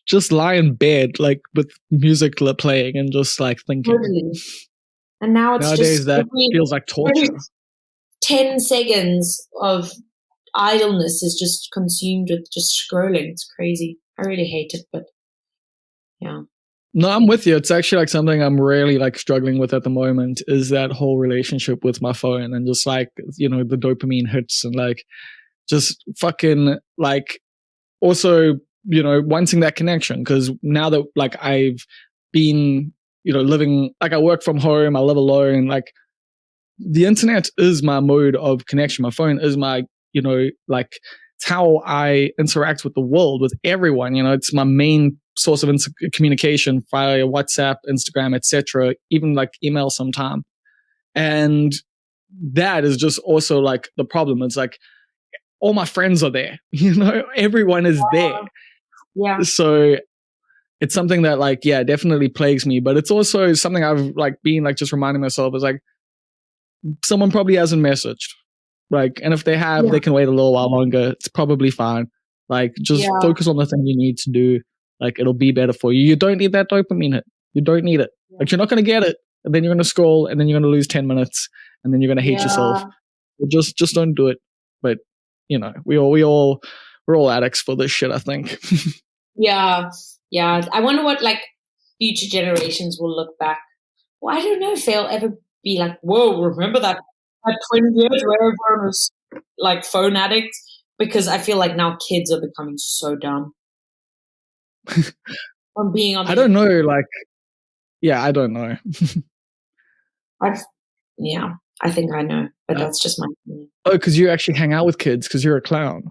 Just lie in bed, like with music playing and just like thinking. Totally. And now it's nowadays that feels like torture. 10 seconds of idleness is just consumed with just scrolling. It's crazy. I really hate it, but yeah. No, I'm with you. It's actually like something I'm really like struggling with at the moment is that whole relationship with my phone and just like, you know, the dopamine hits and like just fucking like also, you know, wanting that connection. Cause now that like I've been, you know, living, like I work from home, I live alone, like the internet is my mode of connection. My phone is my, you know, like it's how I interact with the world, with everyone. You know, it's my main source of communication via WhatsApp, Instagram, etc., even like email sometime. And that is just also like the problem. It's like all my friends are there, you know, everyone is there. Yeah. So it's something that like, yeah, definitely plagues me, but it's also something I've like been like just reminding myself is like, someone probably hasn't messaged. Like, and if they have, they can wait a little while longer. It's probably fine. Like, just focus on the thing you need to do. Like, it'll be better for you. You don't need that dopamine hit. You don't need it. Like, you're not going to get it. And then you're going to scroll and then you're going to lose 10 minutes and then you're going to hate yourself. Just don't do it. But, you know, we're all addicts for this shit, I think. Yeah. I wonder what like future generations will look back. Well, I don't know if they'll ever be like, whoa, remember that 20 years where everyone was like phone addicts? Because I feel like now kids are becoming so dumb. From being on I don't know, like, yeah, I don't know. Yeah. I think I know, but that's just my opinion. Oh, because you actually hang out with kids because you're a clown.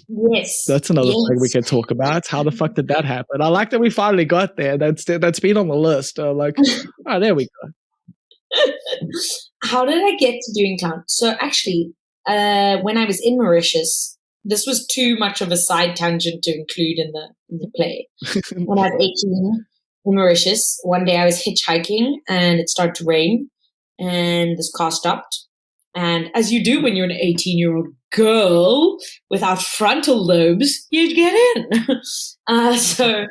Yes. That's another thing we could talk about. How the fuck did that happen? I like that we finally got there. That's been on the list. Like, oh, there we go. How did I get to doing clown? So actually, when I was in Mauritius, this was too much of a side tangent to include in the play. When I was 18 in Mauritius, one day I was hitchhiking and it started to rain and this car stopped. And as you do when you're an 18-year-old girl without frontal lobes, you'd get in. So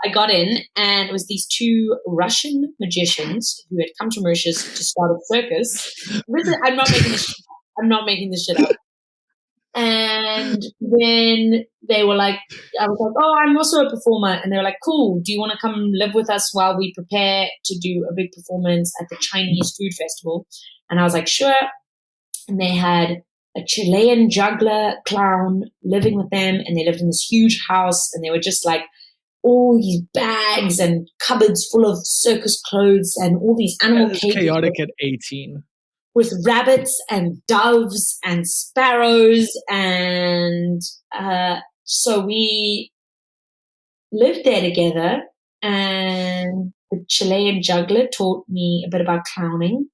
I got in, and it was these two Russian magicians who had come to Mauritius to start a circus. I'm not making this shit up. And then they were like, I was like, oh, I'm also a performer. And they were like, cool, do you want to come live with us while we prepare to do a big performance at the Chinese food festival? And I was like, sure. And they had a Chilean juggler clown living with them, and they lived in this huge house, and they were just like all these bags and cupboards full of circus clothes and all these animal cages. Chaotic at 18. With rabbits and doves and sparrows. And so we lived there together, and the Chilean juggler taught me a bit about clowning.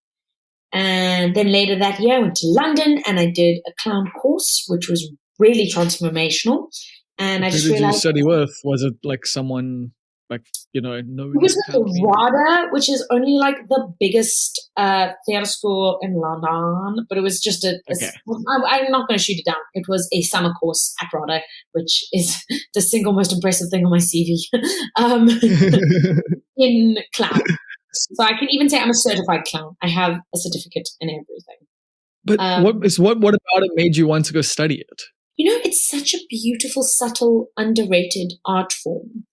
And then later that year, I went to London and I did a clown course, which was really transformational. And I just realized. Who did you study with? Was it like someone like, you know? It was with the RADA, which is only like the biggest theatre school in London. But it was just I'm not going to shoot it down. It was a summer course at RADA, which is the single most impressive thing on my CV in clown. So I can even say I'm a certified clown. I have a certificate and everything. But what about it made you want to go study it? You know, it's such a beautiful, subtle, underrated art form.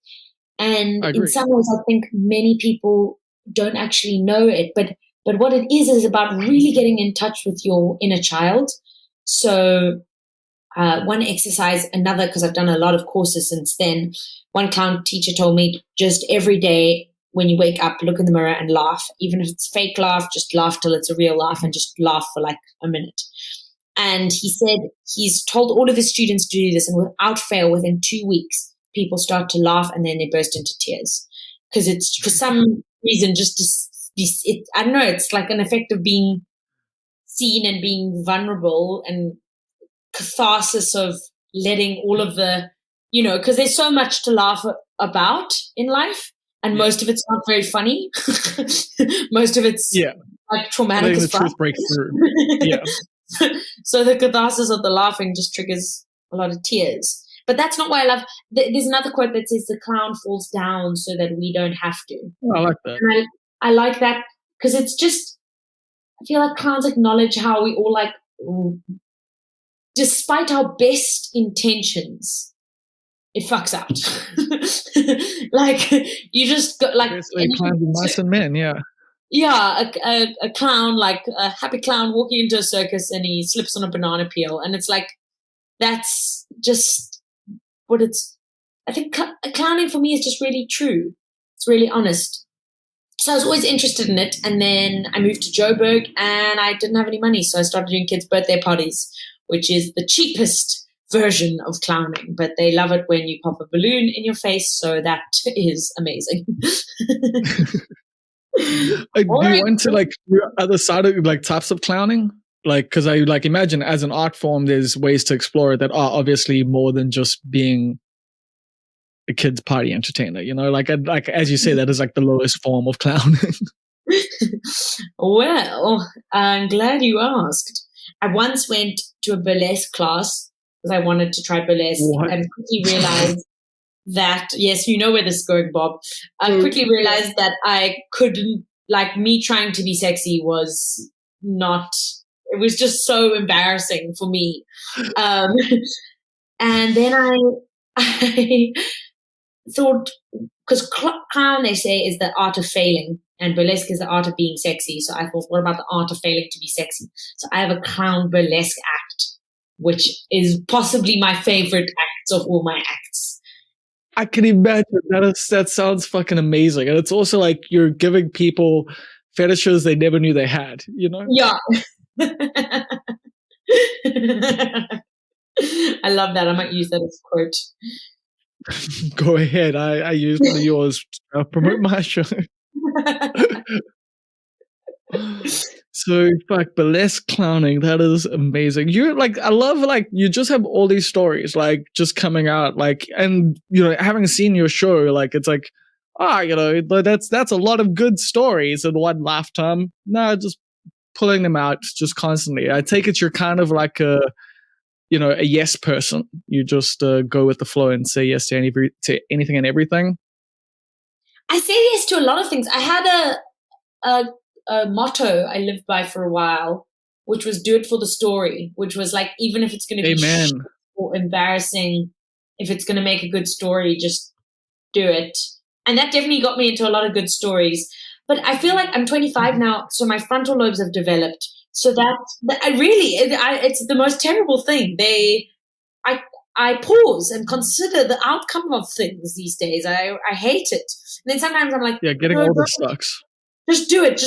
And in some ways, I think many people don't actually know it. But what it is about really getting in touch with your inner child. So one exercise, another, because I've done a lot of courses since then, one clown teacher told me just every day, when you wake up, look in the mirror and laugh. Even if it's fake laugh, just laugh till it's a real laugh and just laugh for like a minute. And he said he's told all of his students to do this, and without fail, within 2 weeks, people start to laugh and then they burst into tears. Because it's for some reason I don't know, it's like an effect of being seen and being vulnerable and catharsis of letting all of the, you know, because there's so much to laugh about in life. And most of it's not very funny. Most of it's like traumatic as fuck. The truth breaks through. Yeah. So the catharsis of the laughing just triggers a lot of tears. But that's not why I love. There's another quote that says the clown falls down so that we don't have to. Oh, I like that. And I like that because it's just, I feel like clowns acknowledge how we all like, despite our best intentions, it fucks out. Like you just got like clowns are mice and men, yeah. Yeah, a clown, like a happy clown walking into a circus and he slips on a banana peel, and it's like that's just what it's. I think clowning for me is just really true. It's really honest. So I was always interested in it, and then I moved to Joburg, and I didn't have any money, so I started doing kids' birthday parties, which is the cheapest version of clowning, but they love it when you pop a balloon in your face, so that is amazing. Do you want to like do other side of like types of clowning? Like, because I like imagine as an art form, there's ways to explore it that are obviously more than just being a kid's party entertainer. You know, like as you say, that is like the lowest form of clowning. Well, I'm glad you asked. I once went to a burlesque class because I wanted to try burlesque, and quickly realized that, yes, you know where this is going, Bob. I quickly realized that I couldn't, like, me trying to be sexy was not, it was just so embarrassing for me. And then I thought, because clown, they say, is the art of failing, and burlesque is the art of being sexy. So I thought, what about the art of failing to be sexy? So I have a clown burlesque act, which is possibly my favorite acts of all my acts. I can imagine that sounds fucking amazing. And it's also like you're giving people fetishes they never knew they had, you know? Yeah. I love that. I might use that as a quote. Go ahead. I use one of yours to promote my show. So fuck, burlesque clowning, that is amazing. You're like, I love like you just have all these stories like just coming out, like, and you know, having seen your show, like it's like, you know, that's a lot of good stories in one lifetime. No, just pulling them out just constantly. I take it you're kind of like a, you know, a yes person. You just go with the flow and say yes to anything and everything. I say yes to a lot of things. I had a motto I lived by for a while, which was do it for the story, which was like, even if it's going to be shit or embarrassing, if it's going to make a good story, just do it. And that definitely got me into a lot of good stories. But I feel like I'm 25 now, so my frontal lobes have developed. So it's the most terrible thing. I pause and consider the outcome of things these days. I hate it. And then sometimes I'm like, yeah, getting all this sucks. Just do it.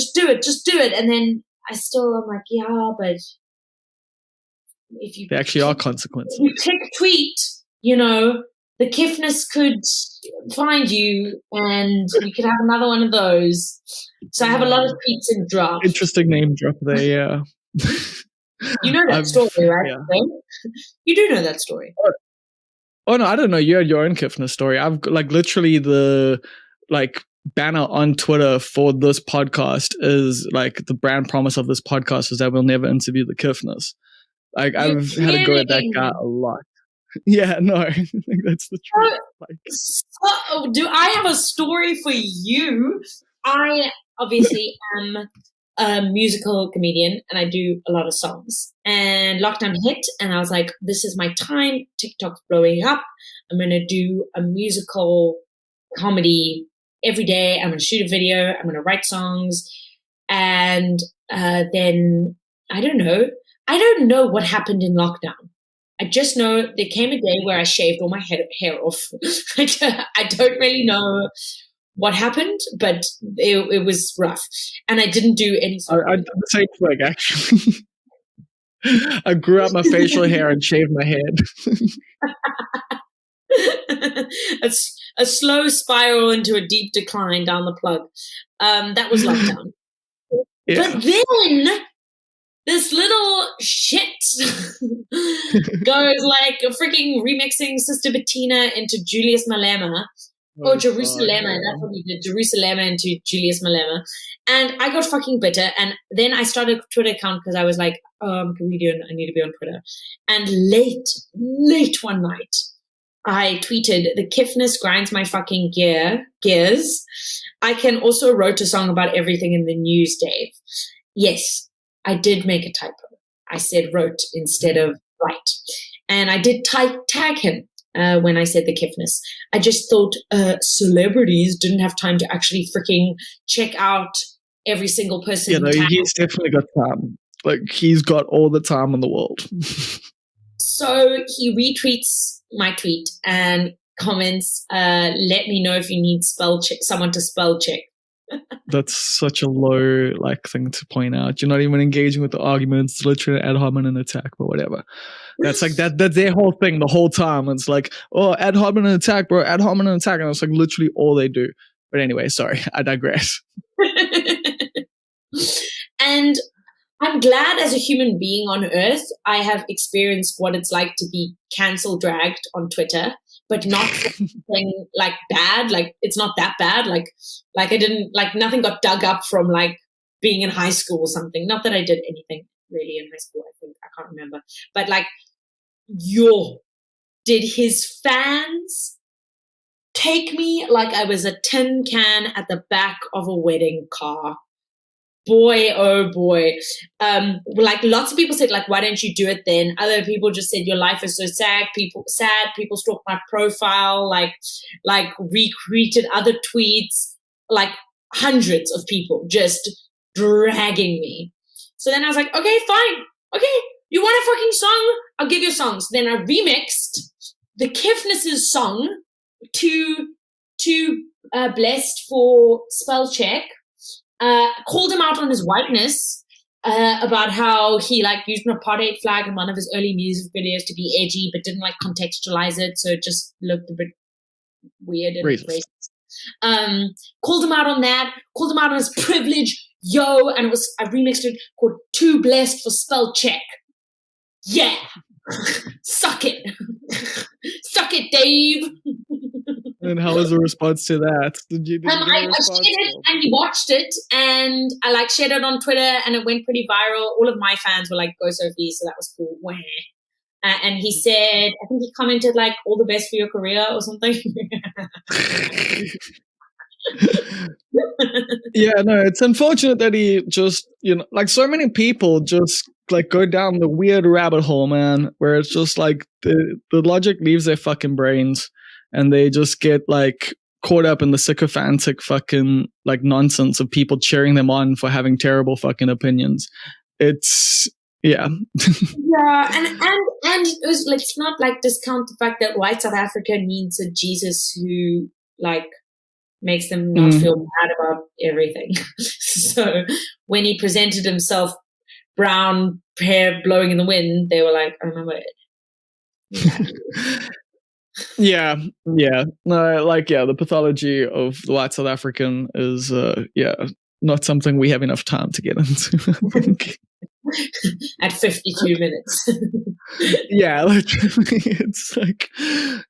And then I'm like, yeah, but if you... There actually are consequences. If you click tweet, you know, the Kiffness could find you and we could have another one of those. So I have a lot of tweets in draft. Interesting name drop there, yeah. You know that story, right? Yeah. You do know that story. Oh no, I don't know. You had your own Kiffness story. I've like literally the like banner on Twitter for this podcast is like the brand promise of this podcast is that we'll never interview the Kiffness. Like I've had to go at that guy a lot. Yeah, no, I think that's the truth. Do I have a story for you? I obviously am a musical comedian and I do a lot of songs. And lockdown hit and I was like, this is my time. TikTok's blowing up. I'm going to do a musical comedy every day. I'm going to shoot a video. I'm going to write songs. And then I don't know what happened in lockdown. I just know there came a day where I shaved all my hair off. I don't really know what happened, but it was rough. And I didn't do any... I did the same thing, actually. I grew out my facial hair and shaved my head. A slow spiral into a deep decline down the plug. That was lockdown. Yeah. But then... this little shit goes like freaking remixing Sister Bettina into Julius Malema. Or Jerusalem, that's what he did. Jerusalem into Julius Malema. And I got fucking bitter. And then I started a Twitter account because I was like, I'm a comedian, I need to be on Twitter. And late one night, I tweeted, the Kiffness grinds my fucking gears. I can also wrote a song about everything in the news, Dave. Yes. I did make a typo. I said wrote instead of write. And I did tag him when I said the Kiffness. I just thought celebrities didn't have time to actually freaking check out every single person. Yeah, no, he's definitely got time. Like, he's got all the time in the world. So he retweets my tweet and comments, let me know if you need someone to spell check. That's such a low like thing to point out. You're not even engaging with the arguments. It's literally an ad hominem attack, but whatever. That's like that's their whole thing the whole time. It's like, oh, ad hominem attack, bro, ad hominem attack, and it's like literally all they do. But anyway, sorry, I digress. And I'm glad as a human being on Earth, I have experienced what it's like to be cancel dragged on Twitter. But not something like bad. Like it's not that bad. Like I didn't like nothing got dug up from like being in high school or something. Not that I did anything really in high school. I think I can't remember. But like, did his fans take me like I was a tin can at the back of a wedding car? Boy, oh boy. Like lots of people said, like, why don't you do it then? Other people just said, your life is so sad. People stalked my profile, like retweeted other tweets, like hundreds of people just dragging me. So then I was like, okay, fine. Okay, you want a fucking song? I'll give you a song. So then I remixed the Kiffness's song to Blessed for spell check. called him out on his whiteness, about how he like used an apartheid flag in one of his early music videos to be edgy, but didn't like contextualize it, so it just looked a bit weird and racist. Called him out on that. Called him out on his privilege, and I remixed it called "Too Blessed for Spell Check." Yeah, suck it, suck it, Dave. And how was the response to that? Did you get a response? I shared it and he watched it, and I like shared it on Twitter, and it went pretty viral. All of my fans were like, "Go Sophie!" So that was cool. And he said, I think he commented like, "All the best for your career" or something. Yeah, no, it's unfortunate that he just, like so many people just like go down the weird rabbit hole, man, where it's just like the logic leaves their fucking brains and they just get like caught up in the sycophantic fucking like nonsense of people cheering them on for having terrible fucking opinions. It's, yeah. Yeah, and it was like, it's not like discount the fact that white South Africa needs a Jesus who like makes them not feel bad about everything. So when he presented himself, brown hair blowing in the wind, they were like, "I remember it." Yeah. No, like, the pathology of the white South African is, not something we have enough time to get into, I think. At 52 minutes. Yeah, literally. It's like,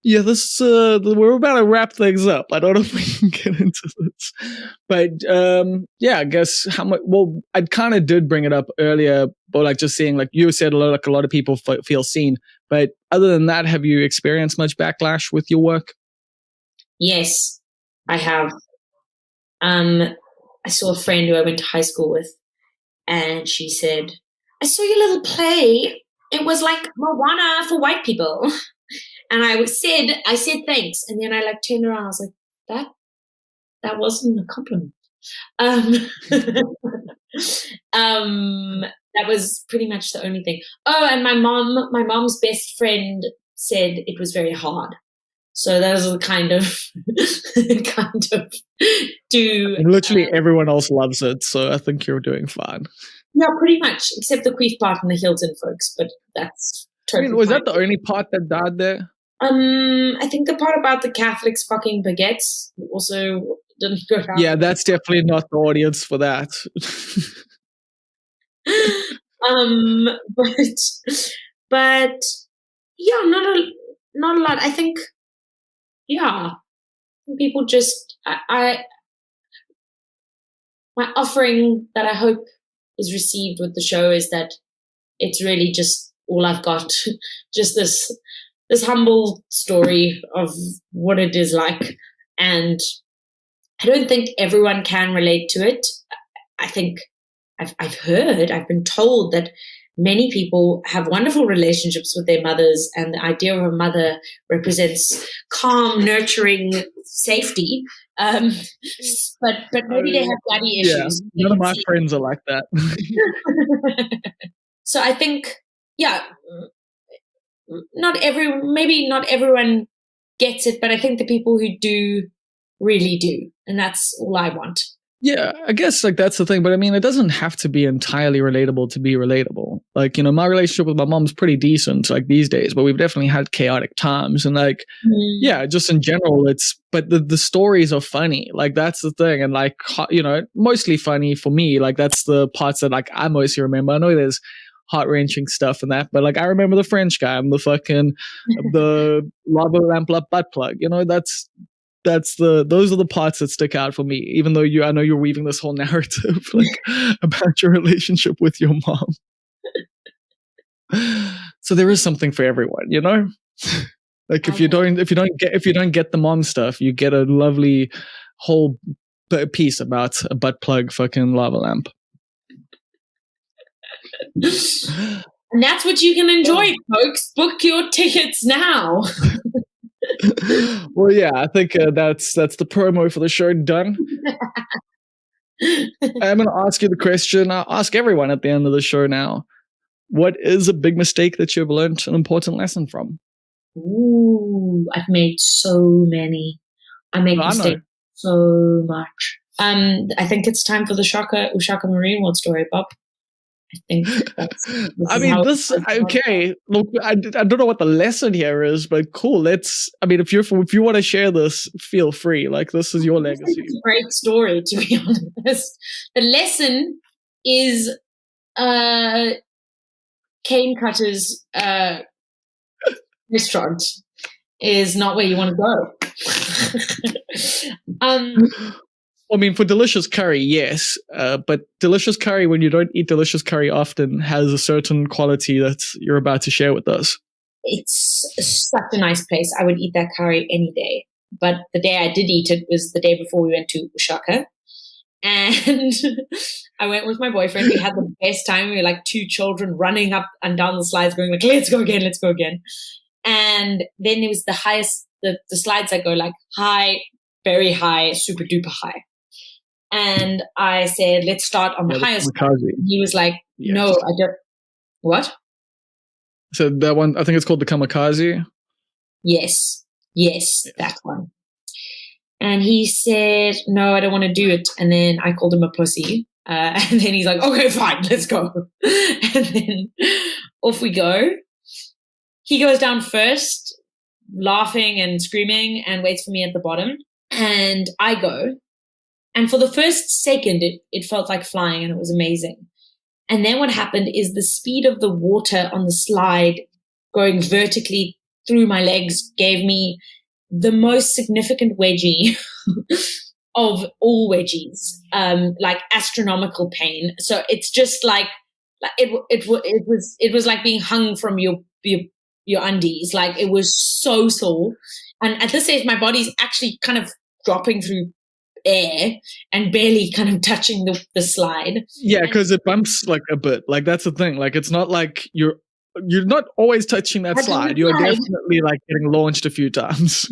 this we're about to wrap things up. I don't know if we can get into this, but I guess how much. Well, I kind of did bring it up earlier, but like just seeing, like you said, a lot of people feel seen. But other than that, have you experienced much backlash with your work? Yes, I have. I saw a friend who I went to high school with, and she said, "I saw your little play. It was like Moana for white people." And I said thanks. And then I like turned around. I was like, that wasn't a compliment. That was pretty much the only thing. Oh, and my mom's best friend said it was very hard. So those are the kind of literally everyone else loves it. So I think you're doing fine. Yeah, pretty much, except the queef part and the Hilton folks, but that's totally was fine. that the only part that died there? I think the part about the Catholics fucking baguettes also didn't go down. Yeah, that's definitely not the audience for that. But yeah, not a lot. I think, people just, my offering that I hope is received with the show is that it's really just all I've got, just this humble story of what it is like. And I don't think everyone can relate to it. I think I've been told that many people have wonderful relationships with their mothers, and the idea of a mother represents calm, nurturing safety. But maybe they have daddy issues. Yeah, none of my friends are like that. So I think, maybe not everyone gets it, but I think the people who do really do, and that's all I want. Yeah, I guess like that's the thing, but I mean, it doesn't have to be entirely relatable to be relatable. Like, my relationship with my mom's pretty decent, like these days, but we've definitely had chaotic times, and like, just in general, but the stories are funny. Like that's the thing, and like, mostly funny for me. Like that's the parts that like I mostly remember. I know there's heart-wrenching stuff and that, but like I remember the French guy and the lava lamp butt plug. Those are the parts that stick out for me, even though I know you're weaving this whole narrative like about your relationship with your mom. So there is something for everyone, like if you don't get the mom stuff, you get a lovely whole piece about a butt plug fucking lava lamp. And that's what you can enjoy, folks. Book your tickets now. Well, yeah, I think that's the promo for the show done. I'm going to ask you the question. I'll ask everyone at the end of the show now. What is a big mistake that you've learned an important lesson from? Ooh, I've made so many. I make mistakes so much. I think it's time for the uShaka Marine World story, Bob. I think okay. Look, I don't know what the lesson here is, but cool. If you want to share this, feel free. Like, this is your legacy. It's a great story, to be honest. The lesson is cane cutters restaurant is not where you want to go. I mean, for delicious curry, yes. But delicious curry, when you don't eat delicious curry often, has a certain quality that you're about to share with us. It's such a nice place. I would eat that curry any day. But the day I did eat it was the day before we went to uShaka. And I went with my boyfriend. We had the best time. We were like two children running up and down the slides going like, let's go again, let's go again. And then it was the highest, the slides that go like high, very high, super duper high. And I said, let's start on the highest. He was like, no, I don't. What? So that one, I think it's called the kamikaze. Yes, that one. And he said, no, I don't want to do it. And then I called him a pussy. And then he's like, okay, fine, let's go. And then off we go. He goes down first, laughing and screaming, and waits for me at the bottom. And I go. And for the first second, it felt like flying, and it was amazing. And then what happened is the speed of the water on the slide going vertically through my legs gave me the most significant wedgie of all wedgies, like astronomical pain. So it's just like it was like being hung from your undies. Like, it was so sore. And at this stage, my body's actually kind of dropping through air and barely kind of touching the slide. Yeah, because it bumps like a bit. Like, that's the thing. Like, it's not like you're not always touching that slide. You're definitely like getting launched a few times.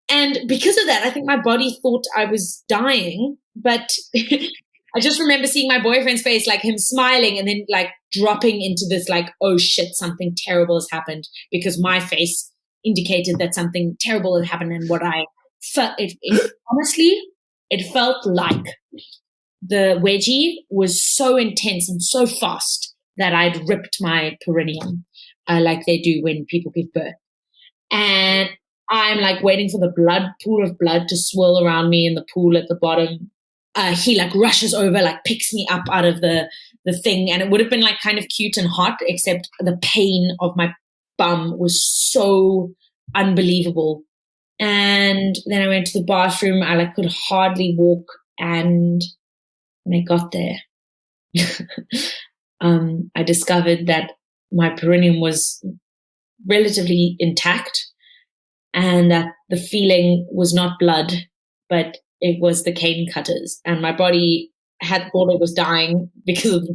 And because of that, I think my body thought I was dying. But I just remember seeing my boyfriend's face, like him smiling and then like dropping into this like, oh shit, something terrible has happened, because my face indicated that something terrible had happened. And what I felt, honestly, it felt like the wedgie was so intense and so fast that I'd ripped my perineum, like they do when people give birth. And I'm like waiting for the pool of blood to swirl around me in the pool at the bottom. He like rushes over, like picks me up out of the thing. And it would have been like kind of cute and hot, except the pain of my bum was so unbelievable. And then I went to the bathroom. I like could hardly walk. And when I got there, I discovered that my perineum was relatively intact, and that the feeling was not blood, but it was the cane cutters. And my body had thought it was dying because of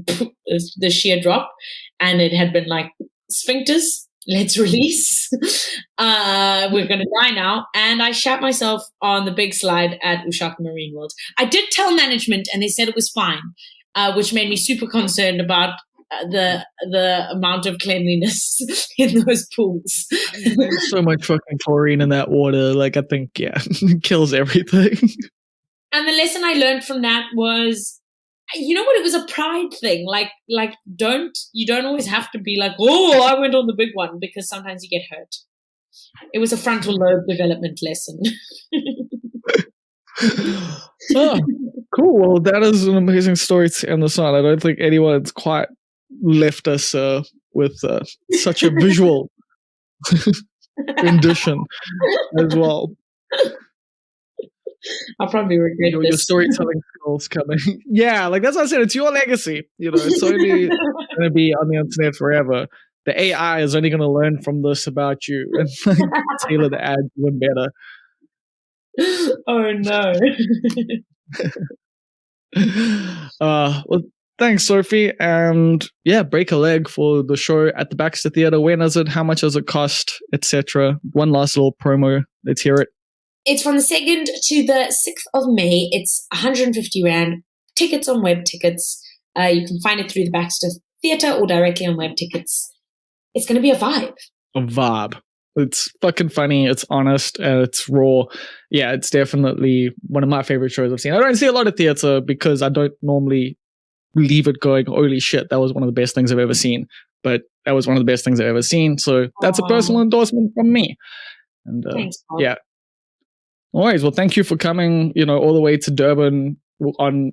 the sheer drop, and it had been like, sphincters, let's release. We're going to die now. And I shat myself on the big slide at uShaka Marine World. I did tell management, and they said it was fine, which made me super concerned about the amount of cleanliness in those pools. There's so much fucking chlorine in that water. Like, I think, it kills everything. And the lesson I learned from that was, you know what? It was a pride thing. Like you don't always have to be like, oh, I went on the big one, because sometimes you get hurt. It was a frontal lobe development lesson. Oh, cool. Well, that is an amazing story to end this on. I don't think anyone's quite left us with such a visual rendition as well. I'll probably regret your storytelling skills coming. Yeah, like that's what I said. It's your legacy. You know, it's only going to be on the internet forever. The AI is only going to learn from this about you and like, tailor the ad even better. Oh no. Well, thanks, Sophie, and break a leg for the show at the Baxter Theatre. When is it? How much does it cost, etc.? One last little promo. Let's hear it. It's from the 2nd to the 6th of May. It's 150 Rand. Tickets on web tickets. You can find it through the Baxter Theatre or directly on web tickets. It's going to be a vibe. A vibe. It's fucking funny. It's honest. It's raw. Yeah, it's definitely one of my favorite shows I've seen. I don't see a lot of theater because I don't normally leave it going, holy shit, that was one of the best things I've ever seen. But that was one of the best things I've ever seen. So that's a personal endorsement from me. And Thanks, Bob. yeah. Always. Well, thank you for coming, all the way to Durban on,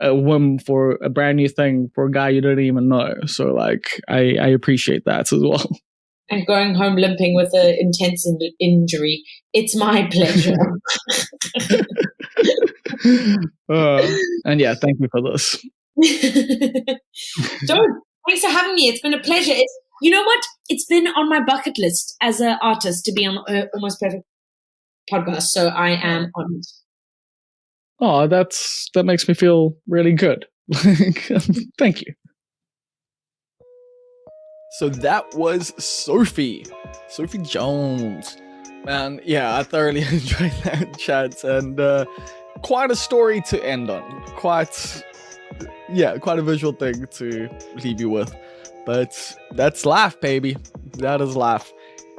a whim for a brand new thing for a guy you don't even know. So like, I appreciate that as well. And going home limping with an intense injury. It's my pleasure. And yeah, thank you for this. Thanks for having me. It's been a pleasure. You know what? It's been on my bucket list as an artist to be on Almost Perfect podcast. So I am honored. Oh, that makes me feel really good. Thank you. So that was Sophie Joans. Man, yeah, I thoroughly enjoyed that chat, and quite a story to end on. Quite a visual thing to leave you with. But that's life, baby. That is life.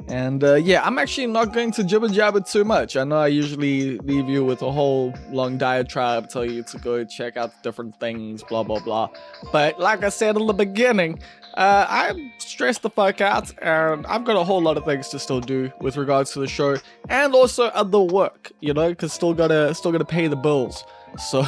And I'm actually not going to jibber jabber too much. I know I usually leave you with a whole long diatribe, tell you to go check out different things, blah, blah, blah. But like I said in the beginning, I'm stressed the fuck out, and I've got a whole lot of things to still do with regards to the show, and also other work, because still gotta pay the bills. So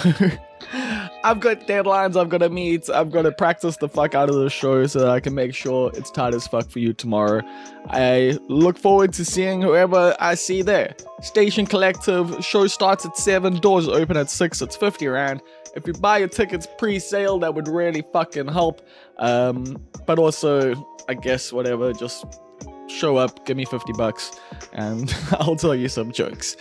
I've got deadlines I've got to meet. I've got to practice the fuck out of the show so that I can make sure it's tight as fuck for you tomorrow. I look forward to seeing whoever I see there. Station Collective, show starts at 7, doors open at 6, it's 50 Rand. If you buy your tickets pre-sale, that would really fucking help. But also, I guess, whatever, just show up, give me $50, and I'll tell you some jokes.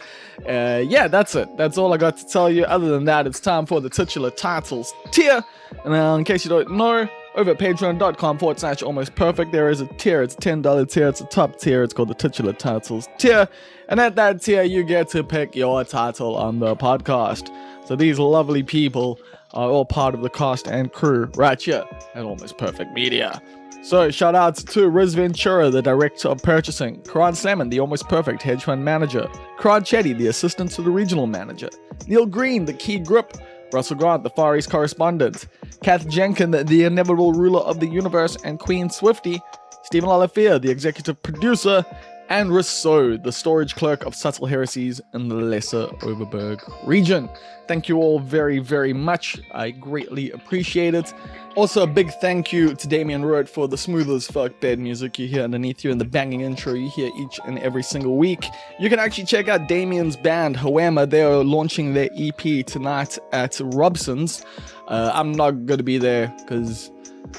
That's it. That's all I got to tell you. Other than that, it's time for the titular titles tier. And in case you don't know, over at patreon.com/almost perfect, there is a tier. It's a $10 tier. It's a top tier. It's called the titular titles tier. And at that tier, you get to pick your title on the podcast. So these lovely people are all part of the cast and crew right here at Almost Perfect Media. So shout outs to Riz Ventura, the director of purchasing, Karan Salmon, the Almost Perfect hedge fund manager, Karan Chetty, the assistant to the regional manager, Neil Green, the key grip, Russell Grant, the Far East correspondent, Kath Jenkin, the inevitable ruler of the universe and Queen Swifty, Stephen Lalafia, the executive producer, and Rousseau, the storage clerk of subtle heresies in the Lesser Overberg region. Thank you all very, very much. I greatly appreciate it. Also, a big thank you to Damien Root for the smooth as fuck bed music you hear underneath you and the banging intro you hear each and every single week. You can actually check out Damien's band, Hoema. They are launching their EP tonight at Robson's. I'm not going to be there because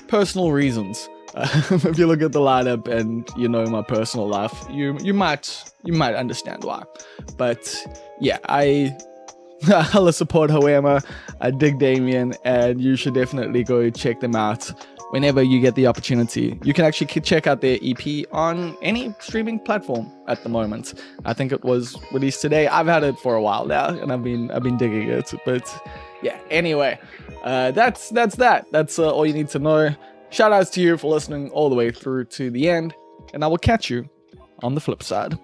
personal reasons. If you look at the lineup and you know my personal life, you might understand why. But yeah, I support Hoema. I dig Damien, and you should definitely go check them out whenever you get the opportunity. You can actually check out their EP on any streaming platform at the moment. I think it was released today. I've had it for a while now, and I've been digging it. But yeah, anyway, that's that. That's all you need to know. Shout outs to you for listening all the way through to the end, and I will catch you on the flip side.